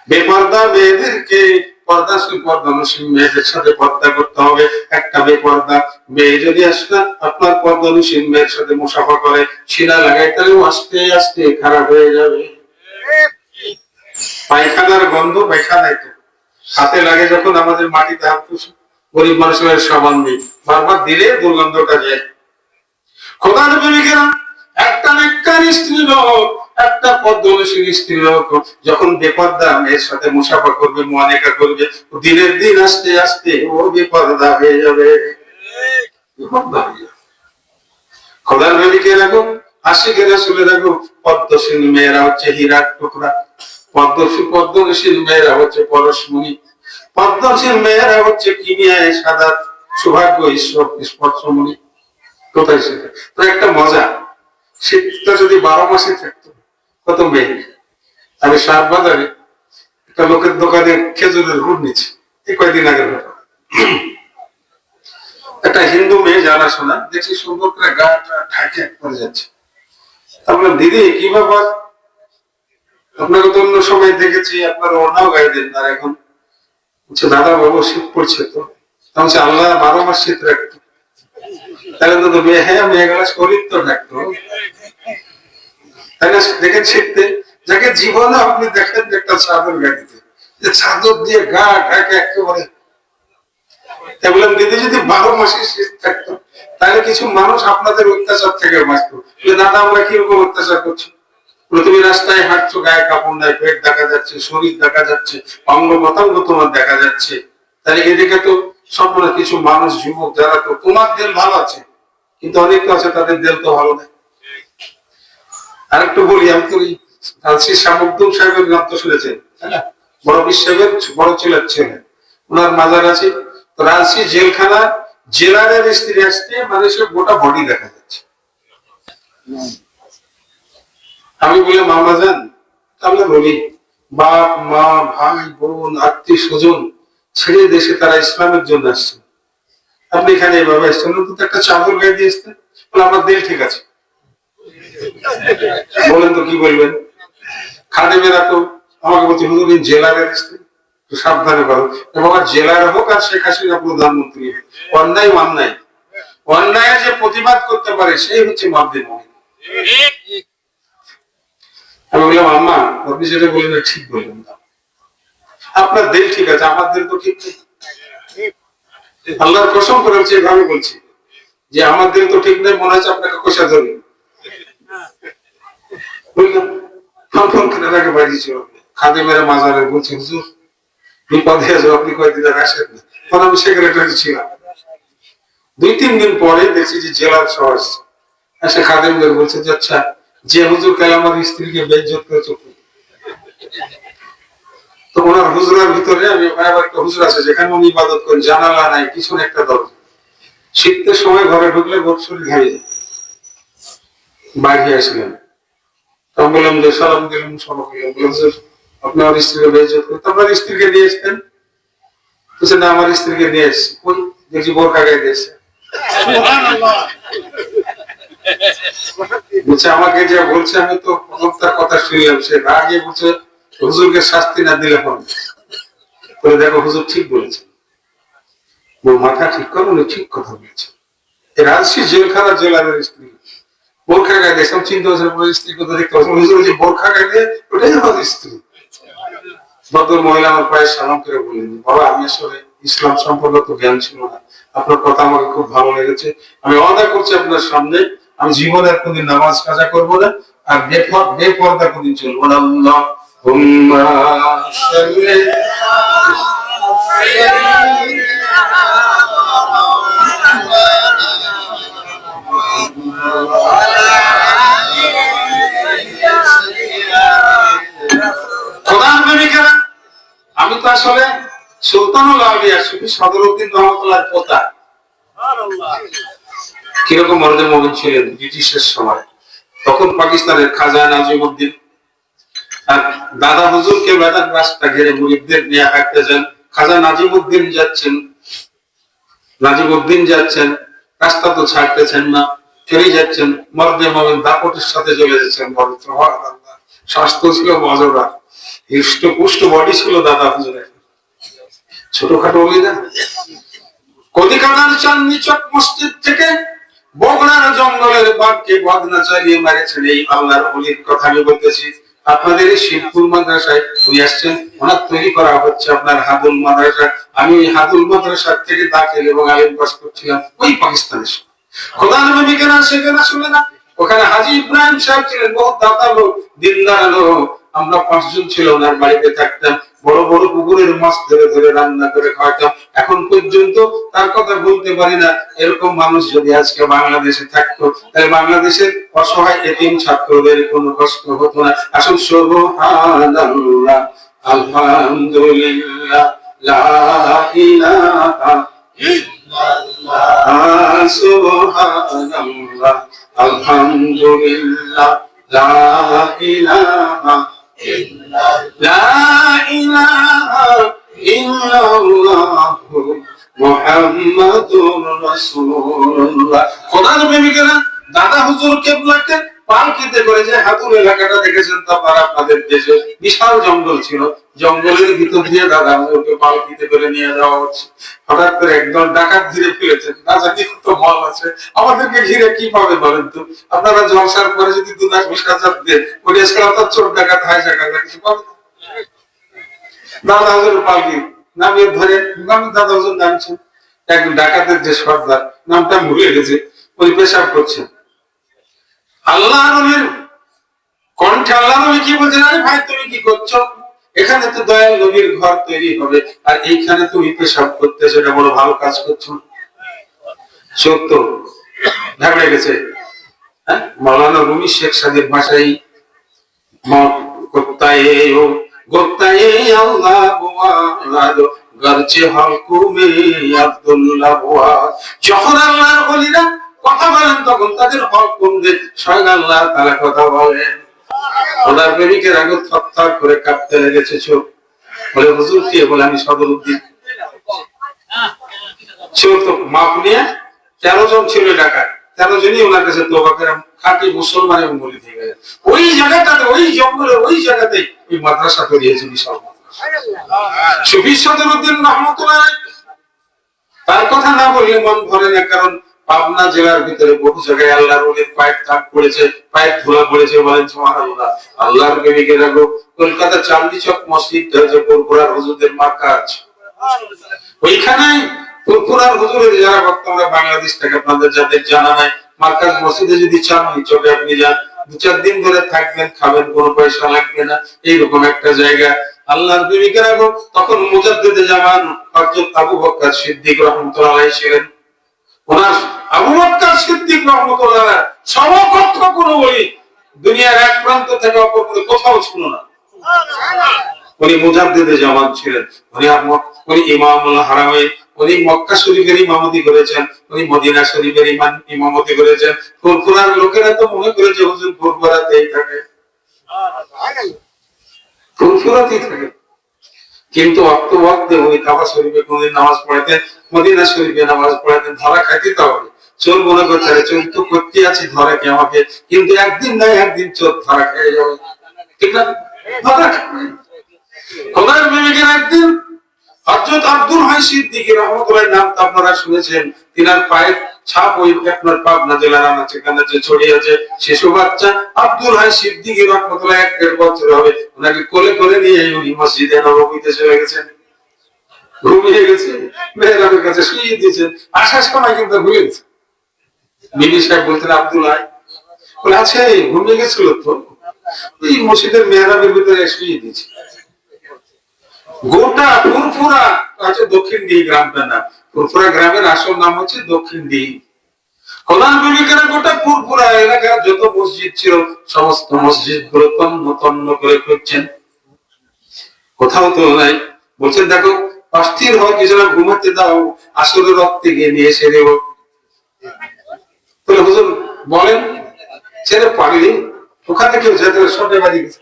বেপর্দা মেয়েদেরকে পর্দাশীল পর্দানুশীল মেয়েদের সাথে পর্দা করতে হবে। একটা বেপর্দা মেয়ে যদি আসলে আপনার পর্দানুশীল মেয়ের সাথে মুসাফা করে, শিরা লাগাই, তাহলে আস্তে আস্তে খারাপ হয়ে যাবে। পায়খানার গন্ধ পায়খানায় তো হাতে লাগে, যখন আমাদের মাটিতে হাত পুষি, গরিব মানুষের সাবান নেই, বারবার দিলে দুর্গন্ধটা যায়। খোদার প্রেমিকেরা, একটা নেককার স্ত্রী লোক একটা পদ্মশীল স্ত্রী লোক যখন বেপর্দা মেয়ের সাথে মুসাফা করবে, মুআনেকা করবে, দিনের দিন আস্তে আস্তে ও বেপর্দা হয়ে যাবে, বেপর্দা হয়ে যাবে। খোদার নবীকে রাখো, আশিকের রাসূলের রাখো, পদ্মশীল মেয়েরা হচ্ছে হীরার টুকরা, পদ্মশীল মেয়েরা হচ্ছে পরশমণি, পদ্মশীল মেয়েরা হচ্ছে কিমিয়ায় সাদাত, সৌভাগ্য ঈশ্বর স্পর্শমণি। কোথায় সেটা? তো একটা মজা, শীতটা যদি 12 মাসে থাকতো কত মেয়ে। আমি শাহ বাজারে একটা লোকের দোকানে খেজুরের গুড় নিচ্ছি, এই কয়েকদিন আগের ঘটনা। একটা হিন্দু মেয়ে জানাশোনা দেখছি সুন্দর করে গাটা ঢাকে পড়ে যাচ্ছে। তারপরে দিদি কি ব্যাপার, আপনাকে তো অন্য সময় দেখেছি আপনার ওড়নাও গায়ে দেন, আর এখন বলছে দাদা বাবু শীত পড়ছে তো। বলছে আল্লাহ 12 মাস শীত রাখতো, তাহলে তো মেয়ে, হ্যাঁ মেয়েগুলা শরীর তো ঢাকতো, তাই না? দেখেন শীতে যাকে জীবনে আপনি দেখেন একটা চাদর গায়ে দিতে, যে চাদর দিয়ে গা ঢাকে একেবারে। বললাম দিদি যদি 12 মাসে শীত থাকতো তাহলে কিছু মানুষ আপনাদের অত্যাচার থেকে বাঁচতো। দাদা আমরা কিরকম অত্যাচার করছি, প্রথমে রাস্তায় হাঁটছো, গায়ে কাপড় নাই, পেট দেখা যাচ্ছে, শরীর দেখা যাচ্ছে, অঙ্গ প্রত্যঙ্গ তোমার দেখা যাচ্ছে, তাহলে এদিকে তো সব কিছু মানুষ যুবক যারা, তো তোমার দেল ভালো আছে কিন্তু অনেক তো আছে তাদের দেল তো ভালো নেই। আরেকটু বলি, আমি তো শ্রী শামুকদুম সাহেবের নাম তো শুনেছেন, বড় বিশ্বের বড় ছেলের ছেলে, ওনার মাজার আছে। তো রাজশাহী জেলখানা জেলারের স্ত্রী আসতে মানুষের গোটা বডি দেখা যাচ্ছে। আমি বলে মামা যান, আমরা বলি বাপ মা ভাই বোন আত্মীয় স্বজন ছেড়ে দেশে তারা ইসলামের জন্য আসছে, আপনি এখানে এভাবে আসছেন, তো একটা চাদর গায়ে দিয়ে আসতেন। বলে আমার দিল ঠিক আছে। বলেন তো কি বলবেন? খাদেমেরা তো আমাকে বলছে হুজুর জেলারের স্ত্রী, তো সাবধানে করো। বাবা জেলার হোক আর শেখ হাসিনা প্রধানমন্ত্রী, অন্যায় অন্যায় অন্যায় যে প্রতিবাদ করতে পারে সেই হচ্ছে মাধ্যম। আমি বললাম আম্মা আপনি যেটা বললেন ঠিক বললেন না, আপনার দিল ঠিক আছে, আমার দিল তো ঠিক নেই। আল্লাহর কসম করে হচ্ছে এভাবে বলছি যে আমার দিল তো ঠিক নেই, মনে হচ্ছে আপনাকে কষা ধরি। বুঝলাম আগে বাড়ি ছিল খাদেমেরা মাজারে বলছে হুজুর বিপদে আছে, আপনি কয়েকদিন আগে আসেন না। তখন আমি সেক্রেটারি ছিলাম। 2-3 দিন পরে দেখছি যে জেলার সহ আসে, খাদেমদের বলছে যে আচ্ছা যে হুজুর কাল আমার স্ত্রীকে বেইজ্জত করে চোখ, তো ওনার হুজুরের ভিতরে আমি আবার একটা হুজুর আছে যেখানে উনি ইবাদত করেন, জানালা নাই, পিছনে একটা দরজা। শীতের সময় ঘরে ঢুকলে গোট শরীর ঘামে যায়। বাইরে আসলেন, তখন বললাম যে সালাম দিলাম, সবাই বললাম হুজুর আপনার স্ত্রীকে বেইজ্জত করে, আপনার স্ত্রীকে নিয়ে আসতেন। বলছে না আমার স্ত্রীকে নিয়ে এসছি, ওই দেখছি বোরখা গায়ে দিয়েছে। বলছে আমাকে যা বলছে আমি তো তার কথা শুনলাম, সে রাগে বলছে হুজুরকে শাস্তি না দিলে হবে। বলে দেখো হুজুর ঠিক বলেছে, মাথা ঠিক করো, উনি ঠিক কথা বলেছে। রাজশাহী জেলখানা জেলারের স্ত্রী বোরখা গায়ে দিয়ে, সব চিন্তা হচ্ছে স্ত্রী কথা দেখতে পাচ্ছি, হুজুর যে বোরখা গায়ে দিয়ে ওটাই আমার স্ত্রী। ভদ্র মহিলা আমার পায়ে সালাম করে বললেন বাবা আমি আসলে ইসলাম সম্পর্কে তো জ্ঞান ছিল না, আপনার কথা আমাকে খুব ভালো লেগেছে, আমি ওয়াদা করছি আপনার সামনে আমি জীবনে আর কোনদিন নামাজ কাজা করবো না, আর বেপর্দা কোনদিন চলবো না। আল্লাহুম্মা সাল্লি খোদার প্রেমিকেরা, আমি তো আসলে সুলতানুল আউলিয়া সুফি সদরউদ্দিন রহমতুল্লাহর পোতা। কিরকম মরদে মুমিন ছিলেন ব্রিটিশের সময়, তখন পাকিস্তানের খাজা নাজিমউদ্দিন আর দাদা হুজুরকে বেদান রাস্তা ঘিরে মুরিদদের নিয়ে হাঁটতে যান। খাজা নাজিমউদ্দিন যাচ্ছেন, রাস্তা তো ছাড়তেছেন না, ফিরে যাচ্ছেন, মরদে মুমিন দাপটের সাথে চলে যাচ্ছেন। স্বাস্থ্য ছিল মজরা, হৃষ্টপুষ্ট বডি ছিল দাদা হুজুরের, ছোটখাটো বলি না। কদিকাদার চাঁদনি চক মসজিদ থেকে বগড়ার জঙ্গলের বাঘকে বদনা চালিয়ে মারেছেন এই আল্লাহর ওলির কথা আমি বলতেছি। আপনাদের এই শিবপুর মাদ্রাসায় উনি আসছেন, ওনার তৈরি করা হচ্ছে আপনার হাদুল মাদ্রাসা। আমি ওই হাদুল মাদ্রাসার থেকে দাখিল এবং আলিম পাস করছিলাম ওই পাকিস্তানের। খোদার নবী কেনা সেখানে শুনে না ওখানে হাজী ইব্রাহিম সাহেব ছিলেন, বহুত দাতা লোক, দিনদার লোক। আমরা 5 জন ছিল ওনার বাড়িতে থাকতাম, বড় বড় পুকুরের মাছ ধরে ধরে রান্না করে খাওয়াতাম। এখন পর্যন্ত তার কথা বলতে পারি না। এরকম মানুষ যদি আজকে বাংলাদেশে থাকতো, তাহলে বাংলাদেশের অসহায় এতিম ছাত্রদের কোনো কষ্ট হতো না। আসুন সুবহানাল্লাহ, আলহামদুলিল্লাহ, লা ইলাহা ইল্লাল্লাহ, সুবহানাল্লাহ, আলহামদুলিল্লাহ, লা ইলাহা লা ইলাহা ইল্লাল্লাহ, মুহাম্মাদুর রাসূলুল্লাহ। খোদার প্রেমিকেরা, দাদা হুজুর কেবলাকে পালকিতে করে যে হাতুর এলাকাটা দেখেছেন তো আপনারা, আপনাদের দেশে বিশাল জঙ্গল ছিল, জঙ্গলের ভিতর দিয়ে দাদা হুজুরকে পালকিতে করে নিয়ে যাওয়া হচ্ছে। হঠাৎ করে একদল ডাকাত ঘিরে ফেলেছেন, না জানি কত বল আছে, আমাদেরকে ঘিরে কি পাবে বলেন তো? আপনারা জলসার পরে যদি 2-20,000 দেন, ওই এসকাল তো চোর ডাকাত হাই জায়গা কিছু পাবে। দাদা হুজুর পালকি নামিয়ে ধরে দাদা হুজুর নামছেন, একজন ডাকাতের যে সর্দার, নামটা ভুলে গেছে, ওই পেশাব করছেন। আল্লাহ নবীর কণ্ঠে আল্লাহ নবী কি বলছেন, আরে ভাই তুমি কি করছো? এখানে তো দয়াল নবীর ঘর তৈরি হবে, আর এইখানে তুমি পেশাব করতেছো, এটা বড় ভালো কাজ করছো। সত্য ঝাগড়ে গেছে। হ্যাঁ, মাওলানা রুমি শেখ সাদির ভাষায় গোত্তায়ে আল্লাহ বুয়াদ গরচে হলকুমে আব্দুল্লাহ বুয়াদ। যখন আল্লাহর ওলিরা কথা বলেন, তখন তাদের হলকুম দিয়ে স্বয়ং আল্লাহ তাআলা কথা বলেন। ওনার প্রেমিকের আগে থরথর করে কাঁপতে লেগেছে চোখ। বলে হুজুর কে? বলে আমি সদরউদ্দিন। চোর তো মাপ নিয়ে 13 জন ছিল ডাকাত, 13 জনই ওনার কাছে তওবা করে খাঁটি মুসলমান এবং বলে দিয়ে গেলেন। ওই জায়গাটাতে, ওই জঙ্গলে, ওই জায়গাতে ওই মাদ্রাসা তৈরি হয়েছে, বিশাল মাদ্রাসা। সুফি সদরউদ্দিন রহমাতুল্লাহ, তার কথা না বললে মন ভরে না। কারণ পাবনা জেলার ভিতরে বহু জায়গায় আল্লাহর ওলির পায়ের দাগ পড়েছে, পায়ের ধুলা পড়েছে। বলেন সুবহানাল্লাহ। আল্লাহর প্রেমিকের আগে কলকাতা চাঁদনি চক মসজিদটা যে পুরপুরার হুজুরদের মার্কাজ, ওইখানে পুরপুরার হুজুরের যারা ভক্ত, আমরা বাংলাদেশ থেকে আপনাদের যাদের জানা নাই, মার্কাজ মসজিদে যদি চাঁদনি চকে আপনি যান, 2-4 দিন ধরে থাকবেন, খাবেন, কোনো পয়সা লাগবে না, এইরকম একটা জায়গা। আল্লাহর প্রেমিকের আগে তখন মুজাদ্দিদে জামান হযরত আবু বকর সিদ্দিক রাহমাতুল্লাহ আলাইহি ছিলেন। ওনার আবু বকর সিদ্দিক রাহমাতুল্লাহ সমকক্ষ কোনো বলি দুনিয়ার এক প্রান্ত থেকে অপর প্রান্তে কোথাও ছিল না। উনি মুজাদ্দিদে জামান ছিলেন, উনি ইমামুল হারামাইন, উনি মক্কা শরীফের ইমামতি করেছেন, উনি মদিনা শরীফের ইমামতি করেছেন। ফুরফুরার লোকেরা তো মনে করেছে হুজুর ফুরফুরাতেই থাকে, ফুরফুরাতেই থাকে। কিন্তু ওয়াক্তে উনি কাবা শরীফে কোনদিন নামাজ পড়াতেন, মদিনা শরীফে নামাজ পড়াতেন। ধরা খাইতে তো হবে, চোর মনে করছে চোর তো করতে আছি, ধরা কি আমাকে? কিন্তু একদিন না একদিন চোর ধরা খেয়ে যাবে, ঠিক না? ধরা খাবে। খোদার প্রেমিকের একদিন হযরত আব্দুল হাই সিদ্দিকী রাহমাতুল্লাহ নাম তো আপনারা শুনেছেন। তিনার পায়ের ছাপ ওই আপনার পাবনা জেলার আনাচে ছড়িয়ে আছে। শিশু বাচ্চা আব্দুল হাই সিদ্দিকী রাহমাতুল্লাহ 1-1.5 বছর হবে, ওনাকে কোলে করে নিয়ে উনি মসজিদে নববীতে চলে গেছেন। ঘুমিয়ে গেছে, মেহরাবের কাছে শুয়ে দিয়েছেন। আসার সময় কিন্তু ভুলে গেছে। বিবি সাহেব বলতেন আব্দুল হাই বলে আছে, ঘুমিয়ে গেছিল তো, এই মসজিদের মেহরাবের ভিতরে শুয়ে দিয়েছে। গোটা ফুরফুরা আছে দক্ষিণ দিক গ্রামটা না, ফুরফুরা গ্রামের আসল নাম হচ্ছে দক্ষিণ দিক। খোদার প্রেমিকেরা গোটা ফুরফুরা এলাকার যত মসজিদ ছিল সমস্ত মসজিদ গুলো তন্ন তন্ন করে খুঁজছেন, কোথাও তো নাই। বলছেন দেখো অস্থির হয় কিছু না, ঘুমাতে দাও, আসলে রক্তে গিয়ে নিয়ে এসে দেব। তাহলে হুজুর বলেন ছেড়ে পাগলি, ওখানে কেউ যেতে সবে বাড়ি গেছে।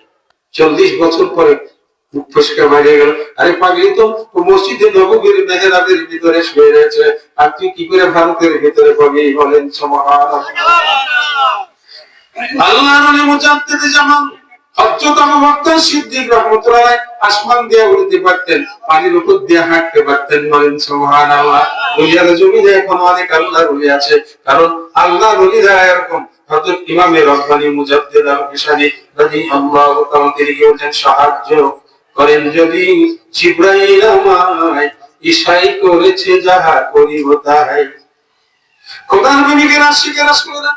40 বছর পরে মুখ ফসকে বাইরে গেল, আরে পাগলি তো মসজিদে নববীর মেহরাবের ভিতরে শুয়ে রয়েছে, আর তুই কি করে ভারতের ভিতরে পাবি? বলেন সুবহানাল্লাহ। আল্লাহর নবী মুজাদ্দিদে জামান হযরত আবু বকর সিদ্দিক রাহমাতুল্লাহ আসমান দিয়ে উড়তে পারতেন, পানির উপর দিয়ে হাঁটতে পারতেন। বলেন সুবহানাল্লাহ। দুনিয়ার জমিনে এখন অনেক আল্লাহর ওলি আছে, কারণ আল্লাহর ওলিরা এরকম। হযরত ইমামে রব্বানী মুজাদ্দিদ আল-কিশানী রাদিয়াল্লাহু তাআলা তিনি বলেন, সাহায্য করেন যদি জিবরাইল আমায়, ইশাই করেছে যাহা করিব তাই। খোদার প্রেমিকের আশিকের রাসূলেরা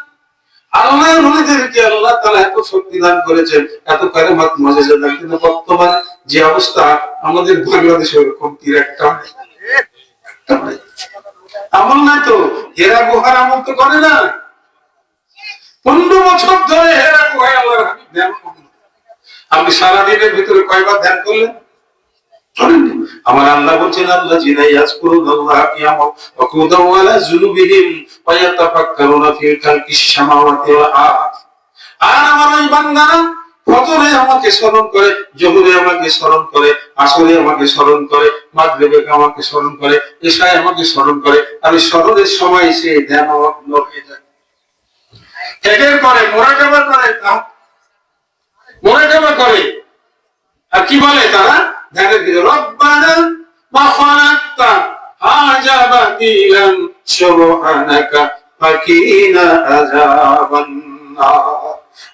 আল্লাহর ওলিদেরকে আল্লাহ তাআলা এত শক্তি দান করেছেন, এত কারামাত মুজিজা দান, কিন্তু বর্তমানে যে অবস্থা আমাদের বাংলাদেশে ওরকম কি একটা আমল নাই তো। হেরা গুহার আমল তো করে না। 15 বছর ধরে হেরা গুহায় আল্লাহর হাবিব ধ্যান করেন। আপনি সারাদিনের ভিতরে কয়বার ধ্যান করলেন? করেননি। আমার আল্লাহ বলছেন, আল্লাহ জিনা ইয়াজকুরুল্লাহ কিয়ামান ওয়া কুদুম আলা যুনুবিহিম ওয়া ইয়াতাফাক্কারুনা ফিল খালকিস সামাওয়াতি ওয়াল আরদ। আর আমার ওই বান্দারা ফজরে আমাকে স্মরণ করে, জোহরে আমাকে স্মরণ করে, আসরে আমাকে স্মরণ করে, মাগরিবে আমাকে স্মরণ করে, ইশায় আমাকে স্মরণ করে। আমি স্মরণের সময় সে ধ্যানমগ্ন হয়ে যায়। একের করে মোরাকাবা করে, মোরাকাবা করে। আর কি বলে তারা? ধ্যানের ভিতরে রব্বানা মা খালাকতা হাযা বাতিলান সুবহানাকা ফাকিনা আযাবান নার।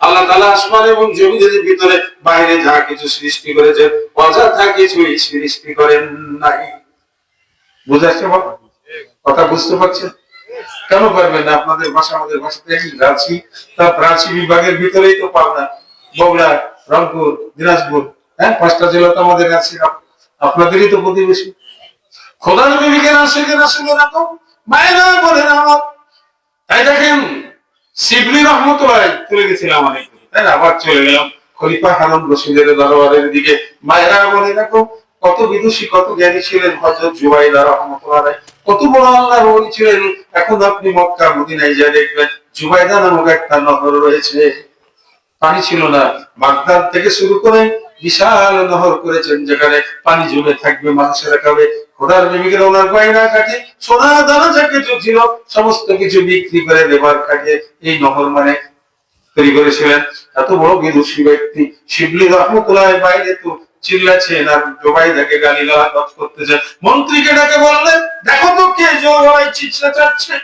আল্লাহ তাআলা আসমান এবং জমিনের ভিতরে বাইরে যা কিছু সৃষ্টি করেছেন, অযথা কিছুই সৃষ্টি করেন নাই। বুঝাচ্ছে বাবা? কথা বুঝতে পারছেন? কেন পারবেন না? আপনাদের ভাষা আমাদের ভাষাতে রাঁচি, তার রাঁচি বিভাগের ভিতরেই তো পাবনা, বগুড়া, রংপুর, দিনাজপুর, হ্যাঁ, 5টা জেলা তো আমাদের আছে। আপনাদেরই তো প্রতিবেশী। খোদার বিবিকে রাশিকে রাশিকে রাখো মায়েরা বলেন আমার। তাই দেখেন শিবলি রহমতুল্লাহ চলে গেছিলাম অনেক, তাই না? আবার চলে গেলাম খলিফা হারুন রশিদের দরবারের দিকে। মায়েরা বলে রাখো কত বিদুষী, কত জ্ঞানী ছিলেন হযরত জুবাইদা রাহমাতুল্লাহ আলাইহি, কত বড় আল্লাহর ওলি ছিলেন। এখন আপনি মক্কা মদিনায় যা দেখবেন, জুবাইদা নামক একটা নহর রয়েছে। পানি ছিল না, বাগদাদ থেকে শুরু করে বিশাল নহর করেছেন, যেখানে পানি জমে থাকবে, মানুষেরা খাবে। খোদার বিবিকের ওনার গয়না কাটে, সোনা দানা যা কিছু ছিল সমস্ত কিছু বিক্রি করে লেবার কাটে এই নহর মানে তৈরি করেছিলেন। এত বড় বিদুষী ব্যক্তি শিবলি রহমতুল্লাহ বাইরে তো চিল্লাছেন আর জুবাইদাকে গালিগালাজ করতেছেন। মন্ত্রীকে ডাকে বললেন, দেখো তো কে জোর চিৎসা চাচ্ছে।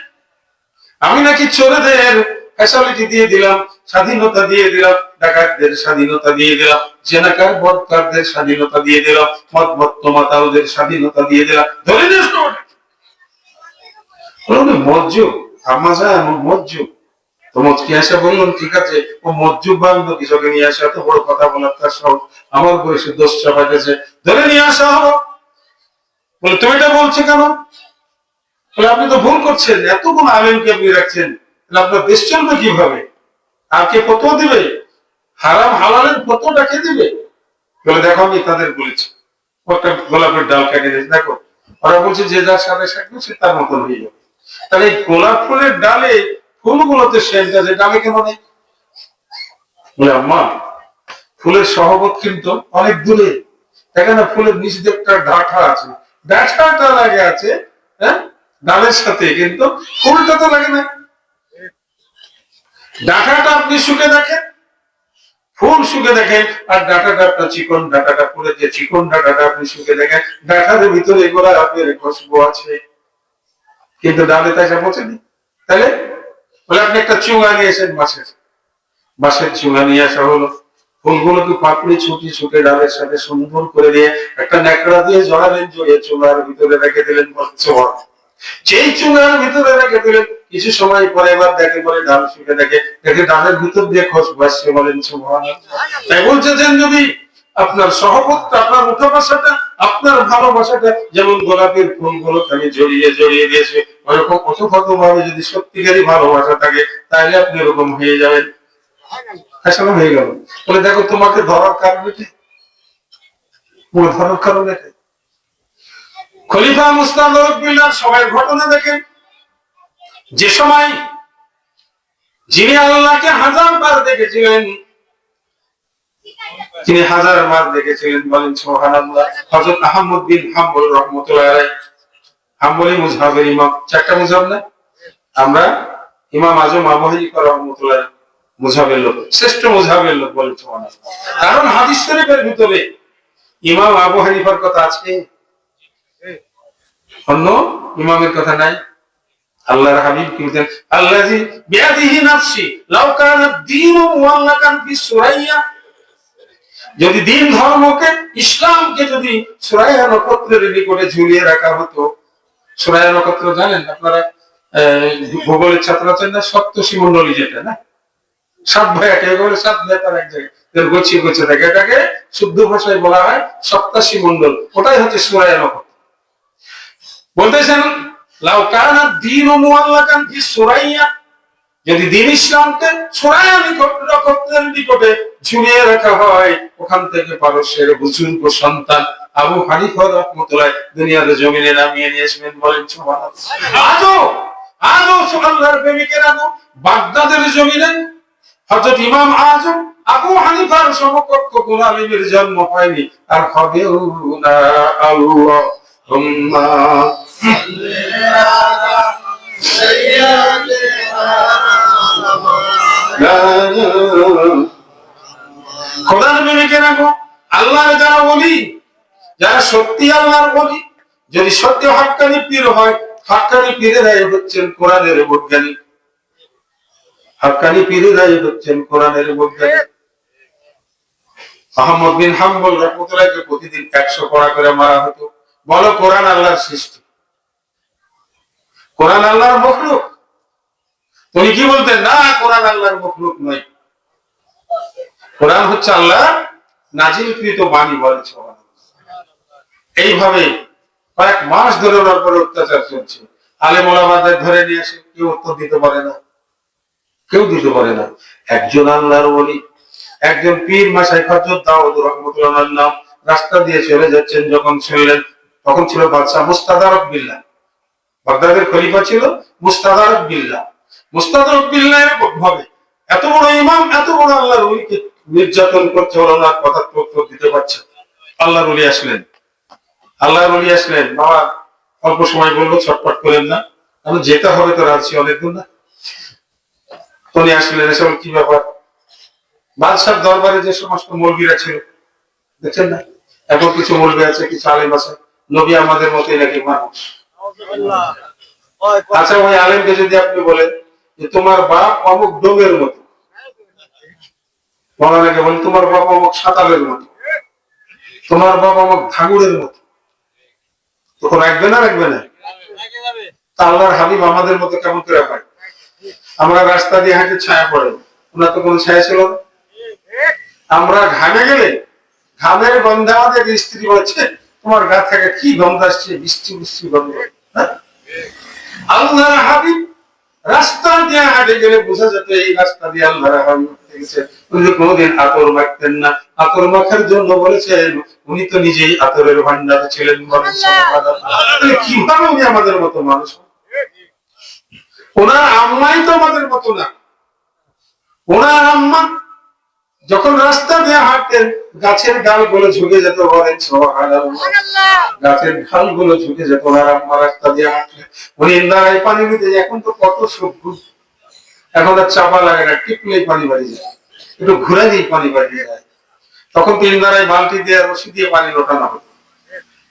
আমি নাকি চোরেদের ফ্যাসিলিটি দিয়ে দিলাম, স্বাধীনতা দিয়ে দিলাম, ডাকাতদের স্বাধীনতা দিয়ে দিলাম, জেনাকার বদকারদের স্বাধীনতা দিয়ে দিলাম, মদ মত্ত মাতালদের স্বাধীনতা দিয়ে দিলাম। ধরে মজ্জুব আমাজা মজ্জুব তো মজকে আসা বললাম, ঠিক আছে, ও মজ্জুব বান্ধব কৃষকে নিয়ে আসা, এত বড় কথা বলার তার সব আমার বয়সে দোষ চাপাইতেছে, ধরে নিয়ে আসা হলো। বলে তুমি এটা বলছো কেন? বলে আপনি তো ভুল করছেন, এতগুলো আলেমকে আপনি রাখছেন, আপনার দেশ চলবে কিভাবে? আর কে ফতোয়া দিবে? হারাম হালালের ফতোয়াটা কে দিবে? বলে দেখো আমি তাদের বলেছি একটা গোলাপের ডাল কেটে দিয়েছে, দেখো ওরা বলছে যে যার সাথে সাথে সে তার মতন হয়ে যাবে। তাহলে এই গোলাপ ফুলের ডালে ফুলগুলোতে সেন্ট আছে, ডালে কেন নেই? বলে আম্মা ফুলের সহবত কিন্তু অনেক দূরে, এখানে ফুলের নিচ দিয়ে একটা ডাঁটা আছে, ডাঁটাটা লাগে আছে হ্যাঁ ডালের সাথে, কিন্তু ফুলটা তো লাগে না। ডাঁটাটা আপনি শুকে দেখেন, ফুল শুকে দেখেন, আর ডাঁটাটা আপনার চিকন ডাঁটাটা, ফুলের যে চিকন ডাঁটাটা আপনি শুকে দেখেন, ডাঁটার ভিতরে এগুলো আপনার খুশবু আছে, কিন্তু ডালে তাই পৌঁছেনি। তাহলে বলে আপনি একটা চুঙা নিয়ে এসেন, বাঁশের চুঙা নিয়ে আসা হলো, ফুলগুলোকে পাপড়ি ছুটি ছুটে ডালের সাথে সুন্দর করে দিয়ে একটা ন্যাকড়া দিয়ে জড়ালেন, জড়িয়ে চুঙার ভিতরে রেখে দিলেন। সেই চুঙার ভিতরে রেখে দিলেন, কিছু সময় পরে এবার দেখে পরে ডাল শুকে দেখে ডালের ভিতর দিয়ে খুশবু আসছে। বলেন সুবহানাল্লাহ। তাই বলছেন যদি আপনার সহবতটা, আপনার উঠা ভাষাটা, আপনার ভালোবাসাটা যেমন গোলাপের ফুলগুলোকে আমি জড়িয়ে জড়িয়ে দিয়েছি, ওইরকম অতফত ভাবে যদি সত্যিকারই ভালোবাসা থাকে, তাহলে আপনি এরকম হয়ে যাবেন। ফেসালা হয়ে গেল। বলে দেখো তোমাকে ধরার কারণ এটাই, ধরার কারণ এটাই। খলিফা মুস্তাফির সময়ের ঘটনা দেখেন, যে সময় যিনি আল্লাহকে 1000 বার দেখেছিলেন, তিনি 1000 বার দেখেছিলেন। বলেন সুবহানাল্লাহ। হযরত আহমদ বিন হাম্বল রাহমাতুল্লাহ আলাইহি, হাম্বলি মুযহাবের ইমাম, 4টা মুযহাব না, আমরা ইমাম আজম আবু হানিফা রাহমাতুল্লাহ মুযহাবের লোক, শ্রেষ্ঠ মুযহাবের লোক। বলেন সুবহানাল্লাহ। কারণ হাদিস শরীফের ভিতরে ইমাম আবু হানিফার কথা আছে, অন্য ইমামের কথা নাই। আল্লাহর হাবিব কি বলেন? আল্লাযী বিয়াদিহি নাফসি লাউ কানা দ্বীনু মুআল্লাকান ফি সুরাইয়া, যদি দিন ধর্মকে, ইসলামকে যদি সুরাইয়া নক্ষত্রের নিকটে ঝুলিয়ে রাখা হতো। সুরাইয়া নক্ষত্র জানেন আপনারা? ভূগোলের ছাত্র আছেন না, সপ্তর্ষি মণ্ডলী যেটা না, সাত ভাই একেবারে সাত ভাই তার এক জায়গায় গুছিয়ে গুছিয়ে থাকে, এটাকে শুদ্ধ ভাষায় বলা হয় সপ্তাশী মন্ডল। ওটাই হচ্ছে সূরা আন-নাহল। বলতেছেন লাউ কানা দ্বীনু মুআল্লাকান ফি সুরাইয়া, যদি দ্বীন ইসলামকে সূরা নিকটের নিকটে ঝুলিয়ে রাখা হয়, ওখান থেকে পারস্যের বুজুর্গ সন্তান আবু হানিফা রাহমাতুল্লাহ দুনিয়ার জমিনে নামিয়ে নিয়ে আসবেন। বলেন সুবহানাল্লাহ। আজও আল্লাহর প্রেমিকেরা বাগদাদের জমিনে হযরত ইমাম আযম আবু হানিফার সমকক্ষ কোন আলিমের জন্ম হয়নি, আর হবেও না। আল্লাহুম্মা সাল্লি আলা সাইয়্যিদিনা খোদার প্রেমিকেরা গো, আল্লাহর যারা ওলি, যারা সত্যি আল্লাহর ওলি, যদি সত্য হাক্কানি পীর হয়, হাক্কানি পীরেরাই হচ্ছেন কোরআনের বৈজ্ঞানিক। হাক্কানি পীরেরাই হচ্ছেন কোরআনের বৈজ্ঞানিক। আহমদ বিন হাম্বল রাহমাতুল্লাহকে প্রতিদিন 100 কড়া করে মারা হতো। বলো কোরআন আল্লাহর সৃষ্টি? কোরআন আল্লাহর মখলুক? তুমি কি বলতেন? না, কোরআন আল্লাহর মখলুক নয়, কোরআন হচ্ছে আল্লাহর নাজিলকৃত বাণী। বলেন সুবহানাল্লাহ। এইভাবে কয়েক মাস ধরে ওনার উপর অত্যাচার চলছে। আলেম ওলামাদের ধরে নিয়ে আসে, কেউ উত্তর দিতে পারে না, কেউ দিতে পারে না। একজন আল্লাহর ওলি, একজন পীর মাশায়েখ হযরত দাউদ রাহমাতুল্লাহর নাম রাস্তা দিয়ে চলে যাচ্ছেন, যখন শুনলেন, তখন ছিল বাদশা মুস্তাদারক বিল্লাহ, বাগদাদের খলিফা ছিল মুস্তাদারক বিল্লাহ। মুস্তাদারক বিল্লাহ ভাবে এত বড় ইমাম, এত বড় আল্লাহর ওলিকে নির্যাতন করছে, ওনার কথা উত্তর দিতে পারছে। আল্লাহর ওলি আসলেন, আল্লাহর ওলি আসলেন। বাবা অল্প সময় বলবো, ছটপট করেন না, আমি যেতে হবে তো, রাজি অনেক দূর না। উনি আসলেন, এসব কি ব্যাপার? বাদশার দরবারে যে সমস্ত মৌলবীরা ছিল, দেখছেন না, এখন কিছু মৌলবী আছে, কিছু আলেম আছে, নবী আমাদের মতোই নাকি মানুষ। আচ্ছা, ওই আলেমকে যদি আপনি বলেন যে তোমার বাপ অমুক ডোমের মতো, মৌলানাকে বলেন তোমার বাপ অমুক সাঁতালের মতো, তোমার বাপ অমুক ধাগুরের মতো, তখন রাখবে না? রাখবে না? তা আল্লাহর হাবিব আমাদের মতো কেমন করে হয়? আমরা রাস্তা দিয়ে হাঁটে, ছায়া পড়ে, ওনার তো কোনো ছায়া ছিল না। আমরা ঘামে গেলে ঘামের গন্ধে আমাদের স্ত্রী বলছে তোমার গা থেকে কি গন্ধ আসছে, বৃষ্টি বৃষ্টি গন্ধ। আল্লাহর হাবিব রাস্তা দিয়ে হাঁটে গেলে বোঝা যেত এই রাস্তা দিয়ে আল্লাহর হাবিব গেছে। উনি কোনোদিন আতর মাখতেন না, আতর মাখার জন্য বলেছেন উনি তো নিজেই আতরের ভান্ডার ছিলেন। কিভাবে উনি আমাদের মতো মানুষ? ওনার আম্মাই তো আমাদের মতো না। ওনার আম্মা যখন রাস্তা দিয়ে হাঁটতেন, গাছের ডালগুলো ঝুঁকে যেত। বলেন সুবহানাল্লাহ। গাছের ডালগুলো ঝুঁকে যেত ওনার আম্মা রাস্তা দিয়ে হাঁটলে। উনি ইন্দারায় পানি নিতে, এখন তো কত সভ্য, এখন আর চাপা লাগে না, টিপলেই পানি বাড়ি যায়, একটু ঘুরে দিয়ে পানি বাড়ি যায়। তখন তো ইন্দারায় বালতি দিয়ে রশি দিয়ে পানি লোটানো হতো।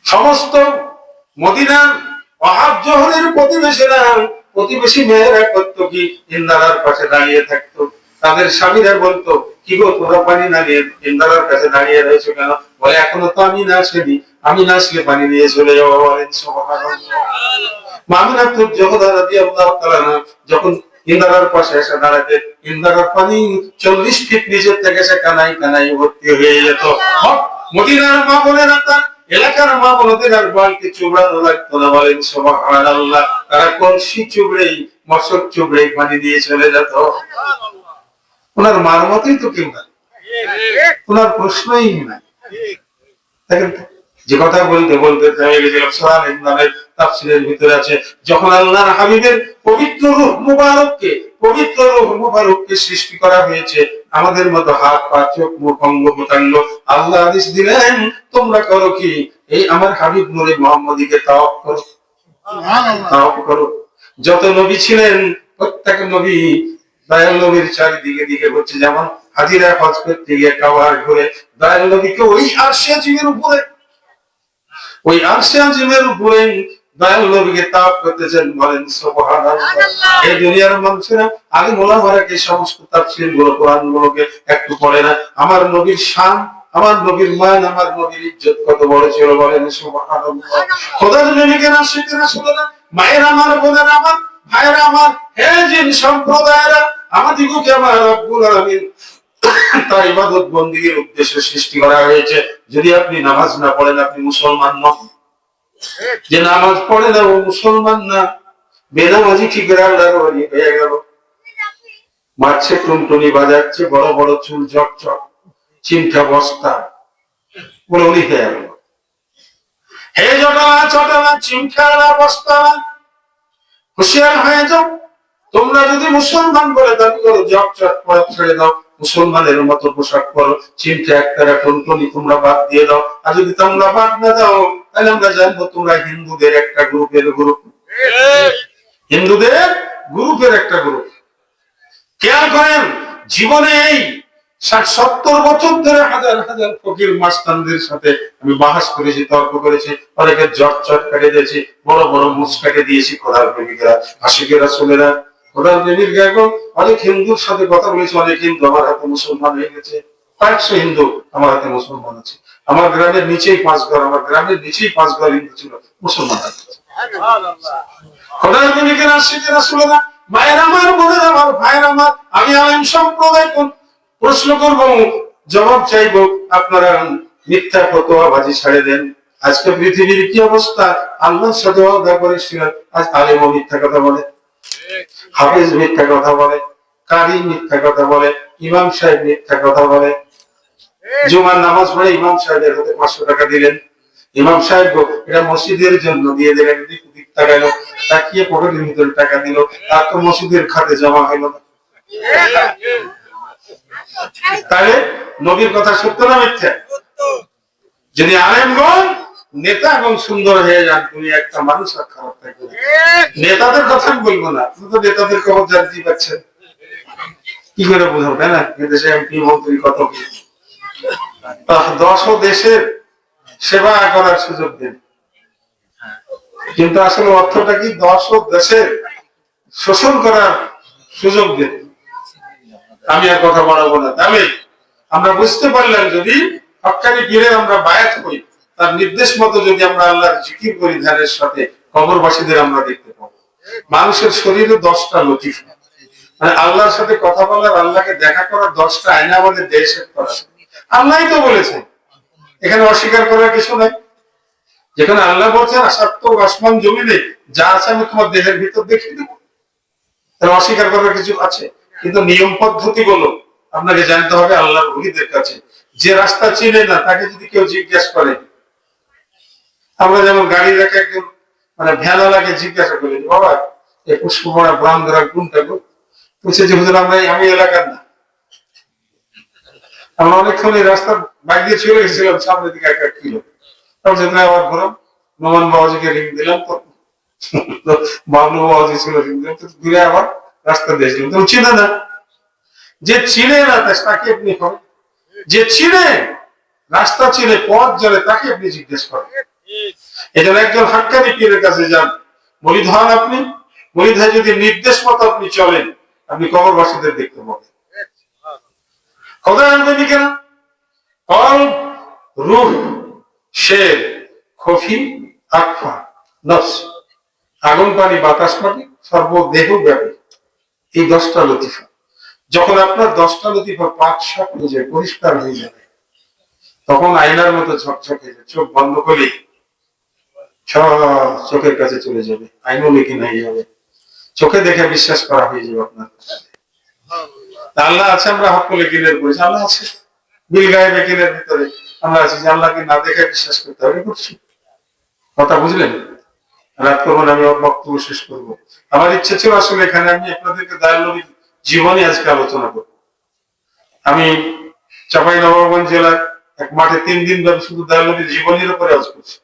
সমস্ত মদিনার ওয়াহাব জোহরের প্রতিবেশী মেয়েরা করতো কি, ইন্দারার পাশে দাঁড়িয়ে থাকতো। তাদের স্বামীরা বলতো কি গো, তোমরা পানি না নিয়ে ইন্দারার কাছে দাঁড়িয়ে রয়েছো কেন? বলে এখনো তো আমি না আসেনি, আমি না আসলে পানি নিয়ে চলে যাবো। বলেন সুবহানাল্লাহ। মামিনাতুল জোহরা রাদিয়াল্লাহু তাআলা যখন ইন্দারার পাশে এসে দাঁড়াতে, ইন্দারার পানি 40 ফিট নিচের থেকে সে কানাই কানাই ভর্তি হয়ে যেত। মদিনার মা বোনেরা, তার এলাকার মা বোনদের আর বালতি চুবড়ানো লাগতো না। বলেন সুবহানাল্লাহ। তারা কলসি চুবড়েই, মশক চুবড়েই পানি দিয়ে চলে যেত। ওনার মার মতই তো কেউ না, ওনার প্রশ্নই নাই। দেখেন যে কথা বলতে বলতে থেমে গেছিলাম, সূরা ইমরানের তাফসীরের ভিতরে আছে, যখন আল্লাহর হাবিবের পবিত্র রূহ মুবারককে সৃষ্টি করা হয়েছে, আমাদের মতো হাত পা চোখ মুখ অঙ্গ প্রত্যঙ্গ, আল্লাহ আদেশ দিলেন তোমরা করো কি, এই আমার হাবিব নূরে মুহাম্মদীকে তাওয়াফ করো, তাওয়াফ করো। যত নবী ছিলেন প্রত্যেক নবী দয়াল নবীর চারিদিকে দিকে হচ্ছে, যেমন হাজিরা হজ করতে গিয়ে কাবার ঘুরে দয়াল নবীকে ওই আরশে আজিমের উপরে, ওই আরশে আজিমের উপরে দয়াল নবীকে তাওয়াফ করতেছেন। বলেন সুবহানাল্লাহ। এই দুনিয়ার মানুষেরা আলিম ওলামারা এই সমস্ত তাফসীর গুলো, কোরআন গুলোকে একটু পড়ে না। আমার নবীর শান, আমার নবীর মান, আমার নবীর ইজ্জত কত বড় ছিল। বলেন সুবহানাল্লাহ। খোদার নবীকে না শিখে না শুনে না, মায়ের আমার, বোনের আমার, ভাইরা আমার, হে জিন সম্প্রদায়েরা, আমাদিগকে আমার রব্বুল আলামিন তার ইবাদত বন্দেগীর উদ্দেশ্যে সৃষ্টি করা হয়েছে। যদি আপনি নামাজ না পড়েন আপনি মুসলমান নন। যে নামাজ পড়ে না ও মুসলমান না। বেনামাজি কি করে আল্লাহর ওলি হয়ে গেল? মারছে, টুনটুনি বাজাচ্ছে, বড় বড় চুল ঝকঝক, চিন্তা বস্তা, বলে ওলি হয়ে গেল। হে জটলা চটলা চিন্তা বস্তা, হুঁশিয়ার হয়ে যাও। তোমরা যদি মুসলমান বলে দাবি করো, ঝকঝক পরে ছেড়ে দাও, মুসলমানের মতো পোশাক পরো, চিন্তা একতারা টুনটুনি তোমরা বাদ দিয়ে দাও। আর যদি তোমরা বাদ না দাও তাহলে আমরা জানবো তোমরা হিন্দুদের একটা গ্রুপের গ্রুপ, হিন্দুদের গ্রুপের একটা গ্রুপ। খেয়াল করেন, জীবনে এই 60-70 বছর ধরে হাজার হাজার ফকির মাস্তানদের সাথে আমি বাহাস করেছি, তর্ক করেছি, অনেকে জট কেটে দিয়েছি, বড় বড় মুছ কেটে দিয়েছি। খোদার প্রেমিকেরা, আশিকেরা, ছেলেরা, খোদার প্রেমিকরা, এখন অনেক হিন্দুর সাথে কথা বলেছি। অনেক হিন্দু আমার হাতে মুসলমান হয়ে গেছে। কয়েকশো হিন্দু আমার হাতে মুসলমান আছে। আমার গ্রামের নিচেই 5 ঘর, আমার গ্রামের নিচেই 5 ঘর হিন্দু ছিল, মুসলমান আছে। খোদার প্রেমিকেরা, আশিকেরা, ছেলেরা, মায়ের আমার, বোনের আমার, ভাইয়ের আমার, আমি আলেম সম্প্রদায় প্রশ্ন করব, জবাব চাইবো। আপনারা মিথ্যা ফতোয়াবাজি ছেড়ে দেন। আজকে পৃথিবীর কি অবস্থা? আল্লাহর সাথে ওয়াদা করেছিলেন, আজ আলেমও মিথ্যা কথা বলে, হাফেজ মিথ্যা কথা বলে, কারি মিথ্যা কথা বলে, ইমাম সাহেব মিথ্যা কথা বলে। জুমার নামাজ পড়ে ইমাম সাহেবের হাতে 500 টাকা দিলেন, ইমাম সাহেব এটা মসজিদের জন্য দিয়ে দিলেন, তাকাইলো, তাকিয়ে পকেটের ভিতরে টাকা দিল, তার তো মসজিদের খাতে জমা হইল না। তাহলে নবীর কথা সত্য না মিথ্যা? যদি আলেমগণ নেতাগণ সুন্দর হয়ে যান, তুমি একটা মানুষ আর খারাপ থাকবে। নেতাদের কথা আমি বলবো না, আপনি তো নেতাদের খবর জানতেই পারছেন, কি করে বোঝাবো, তাই না? দেশে এমপি মন্ত্রী কত কি, 10 দেশের সেবা করার সুযোগ দেন, কিন্তু আসলে অর্থটা কি? 10 দেশের শোষণ করার সুযোগ দেন। আমি আর কথা বাড়াবো না। তবে আমরা বুঝতে পারলাম, যদি হক্কানি পীরের আমরা বায়াত হই, তার নির্দেশ মতো যদি আমরা আল্লাহর জিকির করি ধ্যানের সাথে, কবরবাসীদের আমরা দেখতে পাবো। মানুষের শরীরে 10টা লতিফা, মানে আল্লাহর সাথে কথা বলার, আল্লাহকে দেখা করার 10টা আয়না আমাদের দেশে করা। আল্লাহই তো বলেছেন, এখানে অস্বীকার করার কিছু নাই। যেখানে আল্লাহ বলছেন সাত আসমান জমিনে যা আছে আমি তোমার দেহের ভিতর দেখিয়ে দেবো, তাহলে অস্বীকার করার কিছু আছে? কিন্তু নিয়ম পদ্ধতি গুলো আপনাকে জানতে হবে আল্লাহর ওলিদের কাছে। যে রাস্তা চিনে না তাকে যদি কেউ জিজ্ঞাসা করে, আমরা যেমন গাড়ি রেখে একজন মানে ভ্যানওয়ালাকে জিজ্ঞাসা করি, বাবা এই পুষ্পমরা ব্রাহ্মণরা কোনটা গো? বলছে যে হুজুর আমি এলাকার না। আমরা অনেকক্ষণ এই রাস্তার বাইক দিয়ে চলে গেছিলাম, সামনের দিকে 1 কিলো, তারপর যেখানে আবার ঘুরাম, নোমান বাবাজিকে রিং দিলাম, তো বাবলু বাবাজি ছিল, রিং দিলাম, তো ঘুরে আবার রাস্তা দিয়েছিলাম। তো চিনে না, যে চিনে না তাকে আপনি হবে, যে চিনে রাস্তা চিনে পথ জানে তাকে আপনি জিজ্ঞেস করেন। এই জন্য একজন হাক্কানি পীরের কাছে যান, মরিদ হন আপনি, মরিদ হয়ে যদি নির্দেশ মতো আপনি চলেন, আপনি কবরবাসীদের দেখতে পাবেন। কথা জানবেন কেন? কল, রূহ, শের, খফি, আকফা, নফস, আগুন, পানি, বাতাস, পানি, সর্বদেহ ব্যাপী, এই 10টা লতিফা। যখন আপনার 10টা লতিফা পাক সাফ হয়ে যায়, পরিষ্কার হয়ে যাবে, তখন আয়নার মতো ঝকঝক হয়ে যায়। চোখ বন্ধ করলে সব চোখের কাছে চলে যাবে, আইনও লেকিন হয়ে যাবে, চোখে দেখে বিশ্বাস করা হয়ে যাবে আপনার। আল্লাহ আছে, আমরা হক লেকিনের বলছি, আল্লাহ আছে বিল গায়ে লেকিনের ভিতরে আমরা আছি, যে আল্লাহকে না দেখে বিশ্বাস করতে হবে, করছি। কথা বুঝলেন? রাত করবেন, আমি বক্তব্য শেষ করবো। আমার ইচ্ছা ছিল আসলে এখানে আমি আপনাদেরকে দয়াল নবীর জীবনী আজকে আলোচনা করব। আমি চাঁপাইনবাবগঞ্জ জেলার এক মাঠে 3 দিন ব্যাপী শুধু দয়াল নবীর জীবনীর উপরে আজ করছি।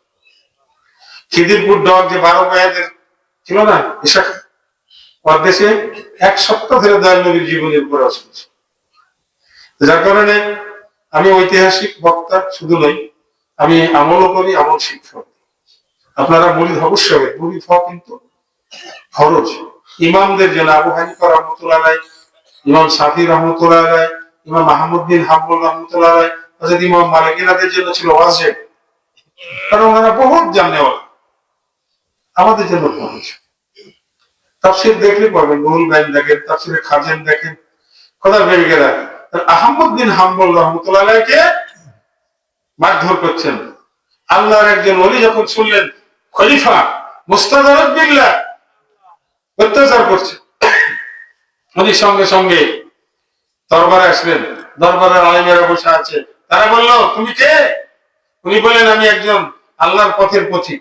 খিদিরপুর ডগ যে 12 ভাইয়াদের ছিল না, এসব দেশে 1 সপ্তাহ ধরে দয়াল নবীর জীবনীর উপরে আজ করছি। যার কারণে আমি ঐতিহাসিক বক্তা শুধু নই, আমি আমলও করি, আমল শিক্ষক। আপনারা মুরিদ অবশ্যই হবে, মুরিদ হওয়া কিন্তু ফরজ। ইমামদের জন্য আবু হানিফা রহমতুল্লাহ আলাইহি, ইমাম শাফি রহমতুল্লাহ আলাইহি, ইমাম আহমদ বিন হাম্বল রহমতুল্লাহ আলাইহি, হযরত ইমাম মালিক, এনাদের জন্য ছিল ওয়াজিব, কারণ ওনারা বহুত জানেওয়ালা। আমাদের জন্য ফরজ। তাফসীর দেখলে পাবেন, রুহুল বাইন দেখেন, তাফসীরে খাজেন দেখেন, কথা প্রেমিকেরা, আহমদ বিন হাম্বল রহমতুল্লাহ আলাইহিকে মারধর করছেন। আল্লাহর একজন ওলি যখন শুনলেন খলিফা মুস্তাজার বিল্লাহ অত্যাচার করছে, উনি সঙ্গে সঙ্গে দরবারে আসলেন। দরবারের আলেমেরা বসে আছে, তারা বলল তুমি কে? উনি বললেন আমি একজন আল্লাহর পথের পথিক।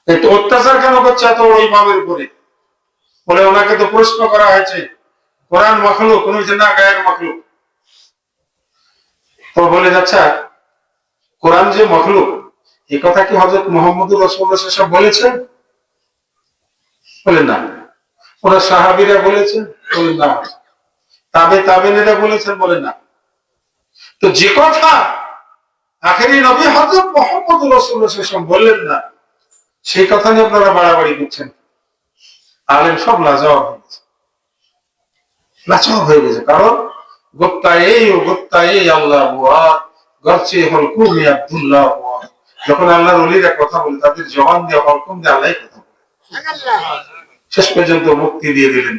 একটু অত্যাচার কেন করছে এত বড় ইমামের উপরে? বলে ওনাকে তো প্রশ্ন করা হয়েছে কোরআন মখলুক, উনি বলছেন না গায়ের মখলুক। তো বলে আচ্ছা কোরআন যে মখলুক এই কথা কি হযরত মুহাম্মদুর রাসূলুল্লাহ সাল্লাল্লাহু আলাইহি ওয়াসাল্লাম বলেছেন? বলেন না। ওরা সাহাবীরা বলেছেন? বলেন না। তাবেঈনেরা বলেছেন? বলেন না। তো যে কথা আখেরি নবী হযরত মুহাম্মদুর রাসূলুল্লাহ সাল্লাল্লাহু আলাইহি ওয়াসাল্লাম বললেন না, সেই কথা নিয়ে আপনারা বাড়াবাড়ি করছেন। আলেম সব লাজবাব হয়ে গেছে, লাজবাব হয়ে গেছে। কারণ গোত্তা এই আল্লাহ ওয়াদ গরচে হলকুম আব্দুল্লাহ ওয়াদ। যখন আল্লাহর ওলিরা কথা বলে তাদের জবান দিয়ে হলকুম দিয়ে আল্লাহই কথা বলে। শেষ পর্যন্ত মুক্তি দিয়ে দিলেন।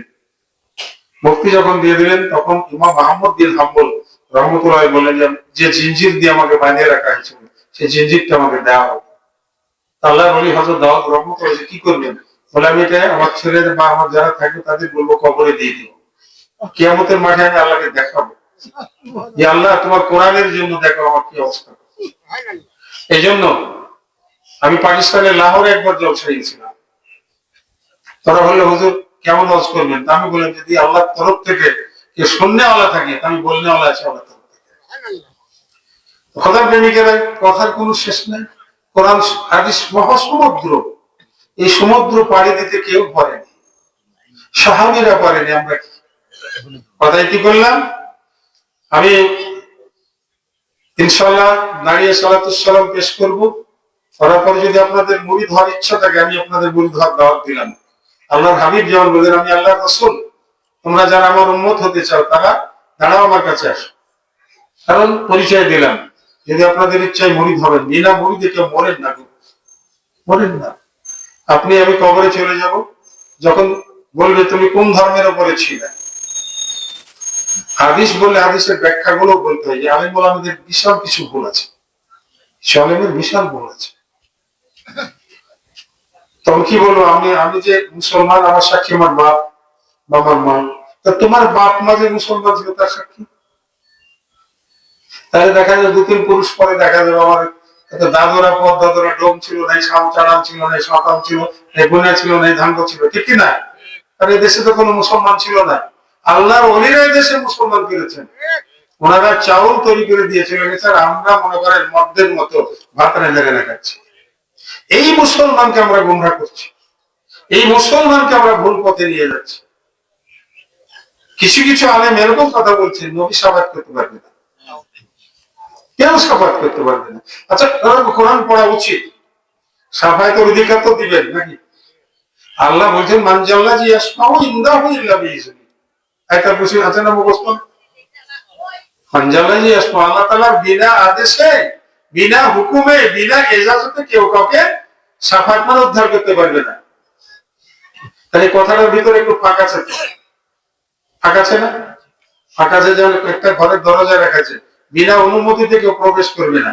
মুক্তি যখন দিয়ে দিলেন তখন ইমাম আহমদ বিন হাম্বল রহমতুল্লাহ বললেন যে জিনজির দিয়ে আমাকে বাঁধিয়ে রাখা হয়েছিল সেই জিনজিরটা আমাকে দেওয়া হবে। আল্লাহর ওলি হযরত দাউদ রহমতুল্লাহ কি করবেন? বলে আমি এটা আমার ছেলেদের বা আমার যারা থাকবে তাদের বলবো কবরে দিয়ে দিব, কিয়ামতের মাঠে আমি আল্লাহকে দেখাবো যে আল্লাহ তোমার কোরআনের জন্য দেখো আমার কি অবস্থা। এই জন্য আমি পাকিস্তানের লাহোরে একবার জলসা গিয়েছিলাম। তারা বললো হুজুর কেমন ওয়াজ করবেন? আমি বললাম যদি আল্লাহর তরফ থেকে কেউ শুননেওয়ালা থাকে আমি বলনেওয়ালা আছি আল্লাহর তরফ থেকে। খোদার প্রেমিকেরা কথার কোনো শেষ নেই। কোরআন হাদিস মহাসমুদ্র, এই সমুদ্র পাড়ি দিতে কেউ পারেনি, সাহাবীরা পারেনি। আমরা কি কথাই কি করলাম? আমি ইনশাআল্লাহ দাঁড়িয়ে সালাতুস সালাম পেশ করব। করার পরে যদি আপনাদের মুরিদ হওয়ার ইচ্ছা থাকে আমি আপনাদের মুরিদ হওয়ার দাওয়াত দিলাম। আল্লাহর হাবিব যেমন বলেন আমি আল্লাহর রাসূল, তোমরা যারা আমার উম্মত হতে চাও তারা দাঁড়াও আমার কাছে আসো। কারণ পরিচয় দিলাম, যদি আপনাদের ইচ্ছায় মুরিদ হবেন, বিনা মুরিদে কেউ মরেন না, মরেন না। আপনি আমি কবরে চলে যাব, যখন বলবে তুমি কোন ধর্মের উপরে ছিলে, হাদিস বলে হাদিসের ব্যাখ্যাগুলো বলতে হয় যে আলেম ওলামাদের বিশাল কিছু ভুল আছে, আলেমের বিশাল ভুল আছে। তখন কি বলবো? আমি যে মুসলমান, আমার সাক্ষী আমার বাপ বাবার মা। তা তোমার বাপ মা যে মুসলমান ছিল তার সাক্ষী? তাহলে দেখা যাবে দু তিন পুরুষ পরে দেখা যাবে আমার দাদরা পর দাদরা ডোম ছিল নাই, চাড়ান ছিল নাই, সকাম ছিল নাই, গুনা ছিল নাই, ধাঙ্গ ছিল, ঠিক কিনা? আর এই দেশে তো কোনো মুসলমান ছিল না। আল্লাহর ওলিরা এই দেশে মুসলমান করেছেন। ওনারা চাউল তৈরি করে দিয়েছিল, আর আমরা মনে করেন মদ্যের মতো ভাত রেঁধে রেঁধে খাচ্ছি। এই মুসলমানকে আমরা গুমরাহ করছি, এই মুসলমানকে আমরা ভুল পথে নিয়ে যাচ্ছি। কিছু কিছু আলেম এরকম কথা বলছেন নবী সাবাত করতে পারবে না, কেউ সাফাত করতে পারবে না। আচ্ছা কোরআন পড়া উচিত, সাফায়াতের অধিকার তো দিবেন নাকি? আল্লাহ বলছেন মানজাল্লা জি আসমাউ ইনদাহু ইল্লা বিইজনি। এটা বুঝি আছে না মুখস্থ? মানজাল্লা জি আসমাউ, আল্লাহ তাআলার বিনা আদেশে, বিনা হুকুমে, বিনা ইজাজতে কেউ কাউকে সাফাত মানে উদ্ধার করতে পারবে না। তাহলে কথাটার ভিতরে একটু ফাঁক আছে, ফাঁক আছে না? ফাঁক আছে, যেমন একটা ঘরের দরজা রাখা আছে, বিনা অনুমতিতে কেউ প্রবেশ করবে না।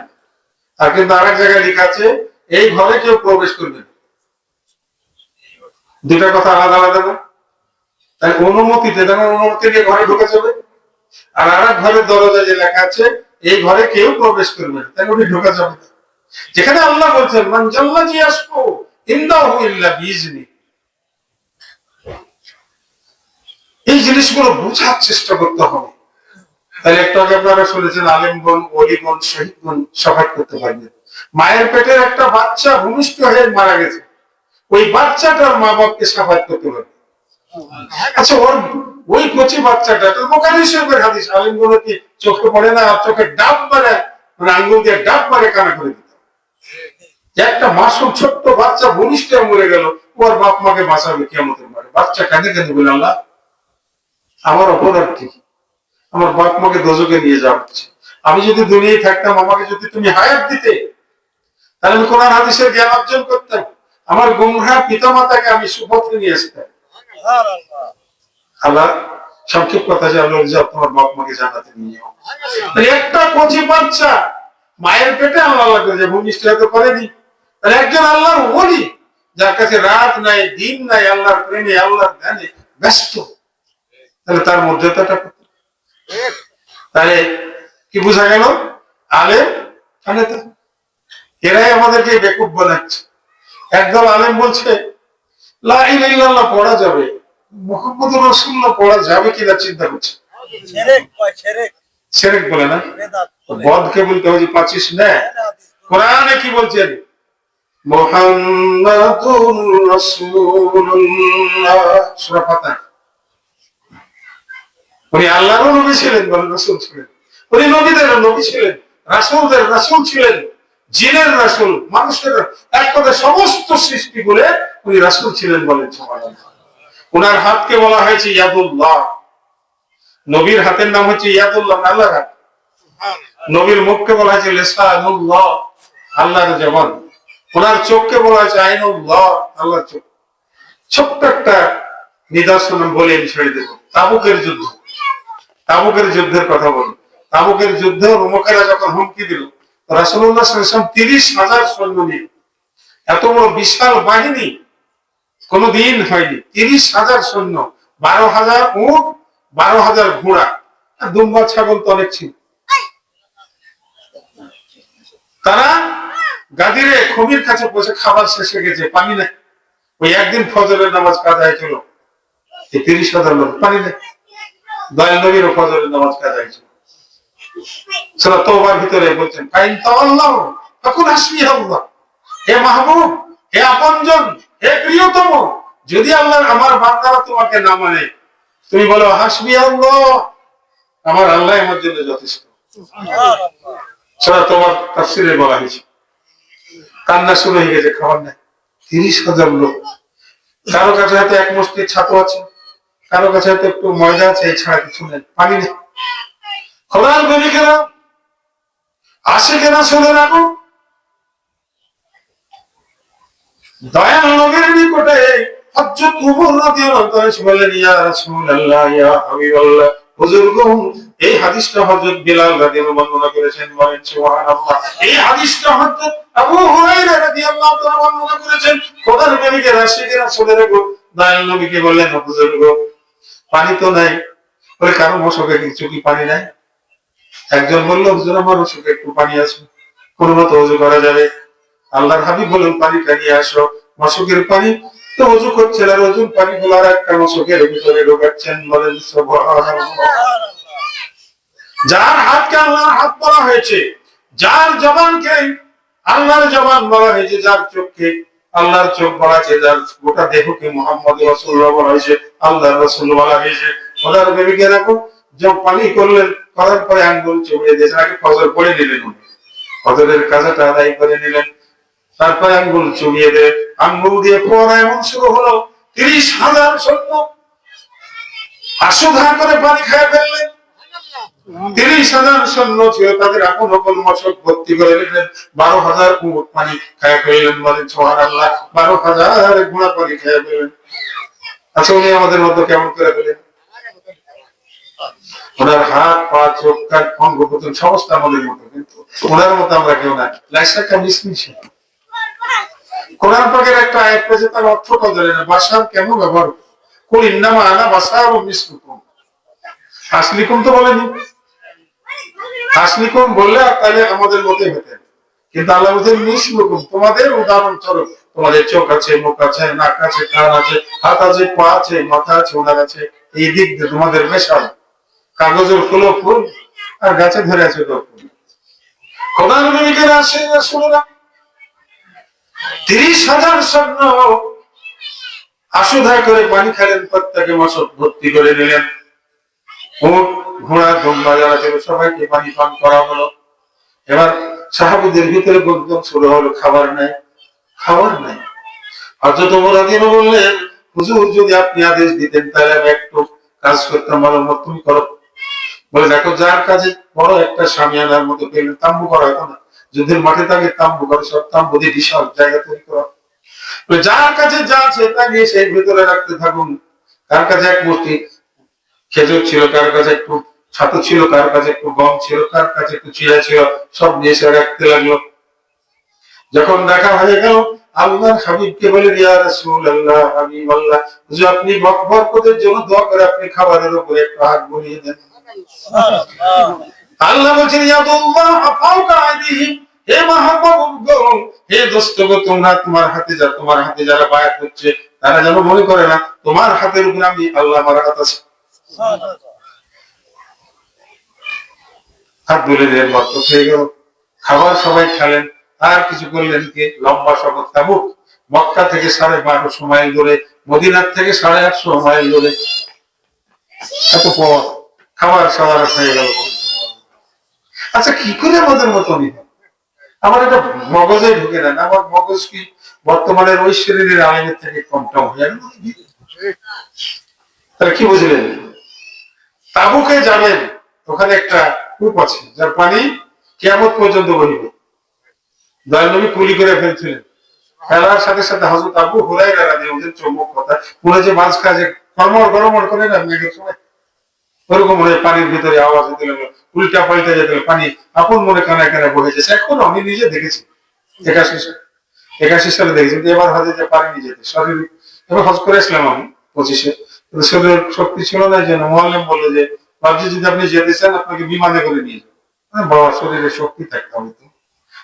আর কিন্তু আরেক জায়গায় লেখা আছে এই ঘরে কেউ প্রবেশ করবে না। দুটা কথা আলাদা আলাদা না? তাই অনুমতিতে, অনুমতি নিয়ে ঘরে ঢুকে যাবে। আর আরেক ঘরের দরজা যে লেখা আছে এই ঘরে কেউ প্রবেশ করবে না, তাই উনি ঢুকে যাবে। যেখানে আল্লাহ বলছেন মান জাল্লা জিয়াসফু ইনদাহু ইল্লা বিইজনি। এই জিনিসগুলো বোঝার চেষ্টা করতে হবে। তাহলে একটু আগে আপনারা শুনেছেন আলেমগণ, ওলিগণ, শহীদগণ সাফাত করতে পারবেন। মায়ের পেটের একটা বাচ্চা ভূমিষ্ঠ হয়ে মারা গেছে, ওই বাচ্চাটার মা বাপকে সাফাত করতে পারবে। আচ্ছা ওই কচি বাচ্চাটা তো বুখারী শরীফের হাদিস, আলেমগণ কি চোখে পড়ে না? আর চোখে ডাব মারে, মানে আঙ্গুল দিয়ে ডাব মারে কানা করে দিত। একটা মাসুম ছোট্ট বাচ্চা ভূমিষ্ঠ হয়ে মরে গেল, ওর বাপ মাকে বাঁচাবে কিয়ামতের মাঠে। বাচ্চা কাঁদে কাঁদে বলে আল্লাহ আমার অপরাধ কি? আমার বাপ মাকে দোজখে নিয়ে যাওয়া হচ্ছে। আমি যদি দুনিয়ায় থাকতাম, আমাকে যদি তুমি হায়াত দিতে, তাহলে আমি কোরআন হাদিসের জ্ঞান অর্জন করতাম, আমার গুমরাহ পিতামাতাকে আমি সুপথে নিয়ে আসতাম। আল্লাহ সংক্ষেপ কথা যে আল্লাহ যাও তোমার বাপ মাকে জান্নাতে নিয়ে যাও। একটা কচি বাচ্চা মায়ের পেটে আল্লাহ করে যে ভূমিষ্ঠ হতে পারেনি, তাহলে একজন আল্লাহর ওলি যার কাছে রাত নাই দিন নাই আল্লাহর প্রেমে আল্লাহর ধ্যানে ব্যস্ত, তাহলে তার মর্যাদাটা কত। তাহলে কি বোঝা গেল? আলেম নেতা এরাই আমাদেরকে বেকুব বানাচ্ছে। একদল আলেম বলছে লা ইলাহা ইল্লাল্লাহ পড়া যাবে, মুহাম্মদুর রাসূলুল্লাহ পড়া যাবে কিনা চিন্তা করছে। শিরক বলে না, বদকে বলতে হয় যে পাচ্ছিস না। কোরআনে কি বলছেন? মুহাম্মাদুর রাসূলুল্লাহ, সূরা ফাতিহা। উনি আল্লাহর নবী ছিলেন, বলেন রাসূল ছিলেন। উনি নবীদের নবী ছিলেন, রাসূলদের রাসূল ছিলেন, জিনের রাসূল, মানুষের এক কথায় সমস্ত সৃষ্টি বলে উনি রাসূল ছিলেন, বলেন সুবহানাল্লাহ। উনার হাতকে বলা হয়েছে ইয়াদুল্লাহ। নবীর হাতের নাম হচ্ছে ইয়াদুল্লাহ, আল্লাহর হাত। নবীর মুখকে বলা হয়েছে লিসানুল্লাহ, আল্লাহর জবান। ওনার চোখকে বলা হয়েছে আইনুল্লাহ, আল্লাহর চোখ। ছোট্ট একটা নিদর্শন বলে আমি ছেড়ে দেব। তাবুকের যুদ্ধ, তাবুকের যুদ্ধের কথা বলি। তাবুকের যুদ্ধে রোমকেরা যখন হুমকি দিল, রাসূলুল্লাহ সাল্লাল্লাহু আলাইহি ওয়াসাল্লাম 30,000 সৈন্য নিয়ে, এত বড় বিশাল বাহিনী কোনদিন হয়নি। 30,000 সৈন্য, 12,000 উট, 12,000 ঘোড়া, আর দুম্বা ছাগল তো অনেক ছিল। তারা গাদিরে খুবির কাছে বসে খাবার শেষে গেছে, পানি নেই। ওই একদিন ফজরের নামাজ কাজা হয়েছিল, 30,000 লোক পানি নেই। দয়াল নবীর ফজরের নামাজ কাজা হয়েছিল। সূরা তাওবার ভিতরে বলছেন ফাইন তাওয়াল্লাহু ফাকুল হাসবিয়াল্লাহ, হে মাহবুব, হে আপনজন, হে প্রিয়তম, যদি আল্লাহ আমার বান্দারা তোমাকে না মানে, তুমি বলো হাসবিয়াল্লাহ, আমার আল্লাহ আমার জন্য যথেষ্ট। সূরা তাওবার তাফসীরে বলা হয়েছে। কান্না শুরু হয়ে গেছে, খাবার নেই। 30,000 লোক, কারো কাছে হয়তো এক মুষ্টি ছাতু আছে, কারো কাছে হয়তো একটু ময়দা আছে, এই ছাড়া কিছু নেই, পানি নেই। খোদার প্রেমিকেরা, আশিকেরা শুনে রাখো, দয়াল নবীর নিকটে হযরত উমর রাদিয়াল্লাহু তাআলা বললেন, ইয়া রাসূলুল্লাহ, ইয়া হাবিবাল্লাহ, হুজুর গো, এই হাদিসটা হযরত বিলাল রাদিয়াল্লাহু বর্ণনা করেছেন, বলেন সুবহানাল্লাহ। এই হাদিসটা হযরত আবু হুরায়রা রাদিয়াল্লাহু তাআলা বর্ণনা করেছেন। খোদার প্রেমিকেরা, আশিকেরা শুনে রাখো, দয়াল নবীকে বললেন, হুজুর গো, পানি তো নাই। বলে কারো মশকে কিছু কি পানি নাই? একজন বলল, হুজুর আমার মশকে একটু পানি আছে, কোন মতো ওযু করা যাবে? আল্লাহর হাবিব বলেন, পানিটা নিয়ে আসো। মশকের পানি তো ওযু করছেন, আর ওযুর পানি গুলার একটা মশকের ভিতরে ঢোকাচ্ছেন, বলেন সুবহানাল্লাহ। যার হাতকে আল্লাহর হাত বলা হয়েছে, যার জবানকে আল্লাহর জবান বলা হয়েছে, যার চোখকে আল্লাহর চোখ বলা হয়েছে, যার গোটা দেহকে মুহাম্মদ রাসূলুল্লাহ বলা হয়েছে, আল্লাহর রাসূল বলা হয়েছে। ওনার বেবিকে রাখো, যখন পানি করলেন, করার পরে আঙ্গুল চুবিয়ে দিয়েছেন। আগে ফজর পড়ে নিলেন, ফজরের কাজাটা আদায় করে নিলেন, তারপরে আঙ্গুল চুবিয়ে দিয়ে আঙ্গুল দিয়ে পড়া এমন শুরু হলো, 30,000 সৈন্য আশুধা করে পানি খেয়ে ফেললেন। 30,000 সৈন্য ছিল, তাদের আপন আপন মশক ভর্তি করে নিলেন। 12,000 উট পানি খেয়ে ফেললেন, বলেন সুবহানাল্লাহ। 12,000 ঘোড়া পানি খেয়ে ফেললেন। আচ্ছা, উনি আমাদের মতো কেমন করে ফেলেন? ওনার হাত পা চোখ কান অঙ্গ প্রত্যঙ্গ সমস্ত আমাদের মতো, কিন্তু ওনার মতো আমরা কেউ না। লাইসাকা মিসমিশা। কোরআন পাকের একটা আয়াত পেয়েছে, তার অর্থটা জানে না, বাসার কেমন ব্যবহার। কুল ইন্নামা আনা বাশারুম মিসলুকুম। আসলিকুম তো বলেনি, আসলিকুম বললে আর তাহলে আমাদের মতই হতেন, কিন্তু আল্লাহ বলছেন মিসলুকুম, তোমাদের উদাহরণ স্বরূপ। তোমাদের চোখ আছে, মুখ আছে, নাক আছে, কান আছে, হাত আছে, পা আছে, মাথা আছে, ওনার আছে। এই দিক দিয়ে তোমাদের মেশাল, কাগজের ফুলও ফুল আর গাছে ধরে আছে তো ফুল। খোদার প্রেমিকেরা, আসে রাসূলুল্লাহ, 30,000 সৈন্য আশুধা করে পানি খেলেন, প্রত্যেকে মশক ভর্তি করে নিলেন। উট ঘোড়া দুম্বা যারা ছিল সবাইকে পানি পান করা হলো। এবার সাহাবীদের ভিতরে গুঞ্জন শুরু হলো, খাবার নাই, খাবার নাই। হযরত ওমর রাদিয়াল্লাহু বললেন, হুজুর যদি আপনি আদেশ দিতেন তাহলে আমি একটু কাজ করতাম, ভালো মত তুমি করো। বলে দেখো, যার কাজে বড় একটা শামিয়ানার মতো পেলেন, তাম্বু করা হতো না, যুদ্ধের মাঠে তাকে তাম্বু করে, সব তাম্বু দিয়ে বিশাল জায়গা তৈরি করা। যার কাছে যা আছে তা নিয়ে সেই ভিতরে রাখতে থাকুন। কার কাছে এক মুষ্টি খেজুর ছিল, কার কাছে একটু ছাতু ছিল, কার কাছে একটু গম ছিল, কার কাছে একটু চিড়া ছিল, সব নিয়ে এসে রাখতে লাগলো। যখন দেখা হয়ে গেল, আল্লাহর হাবিবকে বলে, ইয়া রাসূলুল্লাহ, হাবিবাল্লাহ, যে আপনি বরকতের জন্য দোয়া করে আপনি খাবারের উপরে একটু হাত বুলিয়ে দেন। আল্লাহ বলছেন, ইয়াদুল্লাহ ফাওকা আইদিহিম, হে মাহবুবগণ, হে দোস্তগণ, তোমরা তোমার হাতে যারা বায়াত হচ্ছে তারা যেন মনে করে না তোমার হাতের উপরে আমি আল্লাহ আমার হাত আছে। হাত বুলিয়ে দেন, বরকত হয়ে গেল। খাবার সবাই খেলেন। আর কিছু করলেন কি, লম্বা সফর তাবুক, মক্কা থেকে 1250 মাইল দূরে, মদিনার থেকে 850 মাইল দূরে, এত পর খাবার সবার হয়ে গেল। আচ্ছা, কি করে আমাদের মতনই আমার এটা মগজে ঢুকে না। আমার মগজ কি বর্তমানের ওই শ্রেণীর আইনের থেকে কম টম হয়ে গেল? তাহলে কি বুঝলেন? তাবুকে যাবেন, ওখানে একটা কূপ আছে যার পানি কিয়ামত পর্যন্ত বহিবে। দয়াল নবী কুলি করে ফেলছিলেন। ফেলার সাথে সাথে হযরত আবু হুরায়রা রাদিয়াল্লাহু আনহু চমক কথা, পুরো যে মাছ কাজে কর্মর গরমর করে না মেঘের সময়, ওরকম হয়ে পানির ভিতরে আওয়াজ হতে লাগলো, উল্টা পাল্টা যেতে পানি আপন মনে কানা কানা বহে যাচ্ছে। এখন আমি নিজে দেখেছি 81 সালে দেখেছি। এবার হজে যে পারিনি যেতে, শরীর এবার হজ করে আসলাম আমি 25-এ, কিন্তু শরীরের শক্তি ছিল না। যেন মুআল্লিম বললো যে ভাবছি যদি আপনি যেতে চান আপনাকে বিমানে করে নিয়ে যাবেন। বাবা, শরীরে শক্তি থাকতে হবে তো।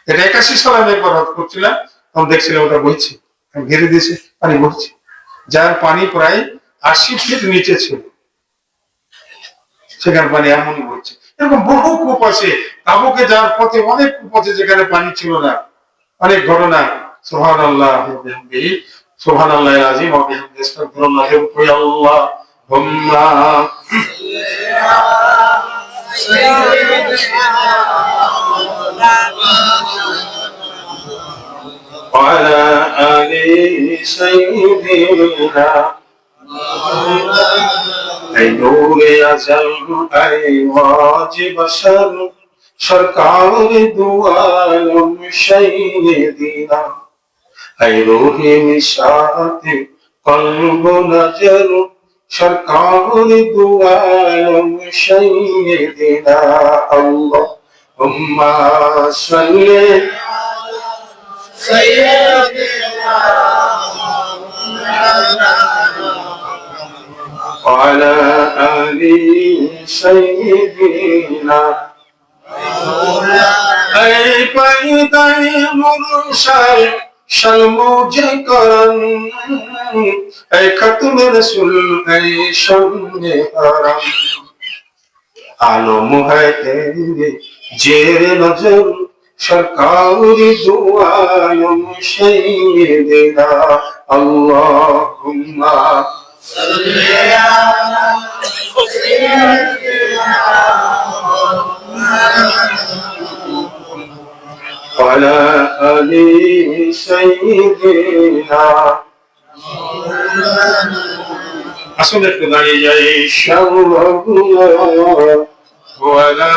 এটা 81 সালে আমি একবার হজ করছিলাম, তখন দেখছিলাম ওটা বইছে, ঘিরে দিয়েছে, পানি বইছে, যার পানি প্রায় 80 ফিট নিচে ছিল, সেখানে পানি এমনই বইছে। এরকম বহু কূপ আছে তাবুকে যাওয়ার পথে, অনেক কূপ আছে যেখানে পানি ছিল না। অনেক ঘটনা। সুবহানাল্লাহ ওয়া বিহামদিহি, সুবহানাল্লাহিল আযীম ওয়া বিহামদিহি, আস্তাগফিরুল্লাহ ওয়া আল্লাহুম্মা وعلى آل سيدنا اے نور ازل اے واجب بشر سرکار دو عالم سیدنا اے روح نشاط قلب نظر سرکار دو عالم سیدنا اللهم صل وعلى آل سيدنا اے پیدا مرسل شلموجه کرن اے ختم رسول اے شمع حرم आलम है तेरे जेर नजर सरकार दो आलम सैयदना अल्लाहुम्मा सल्ली अला वअला आलि सैयदना। আসলে একটু দাঁড়িয়ে যাই। শাল্লাল্লাহু আলা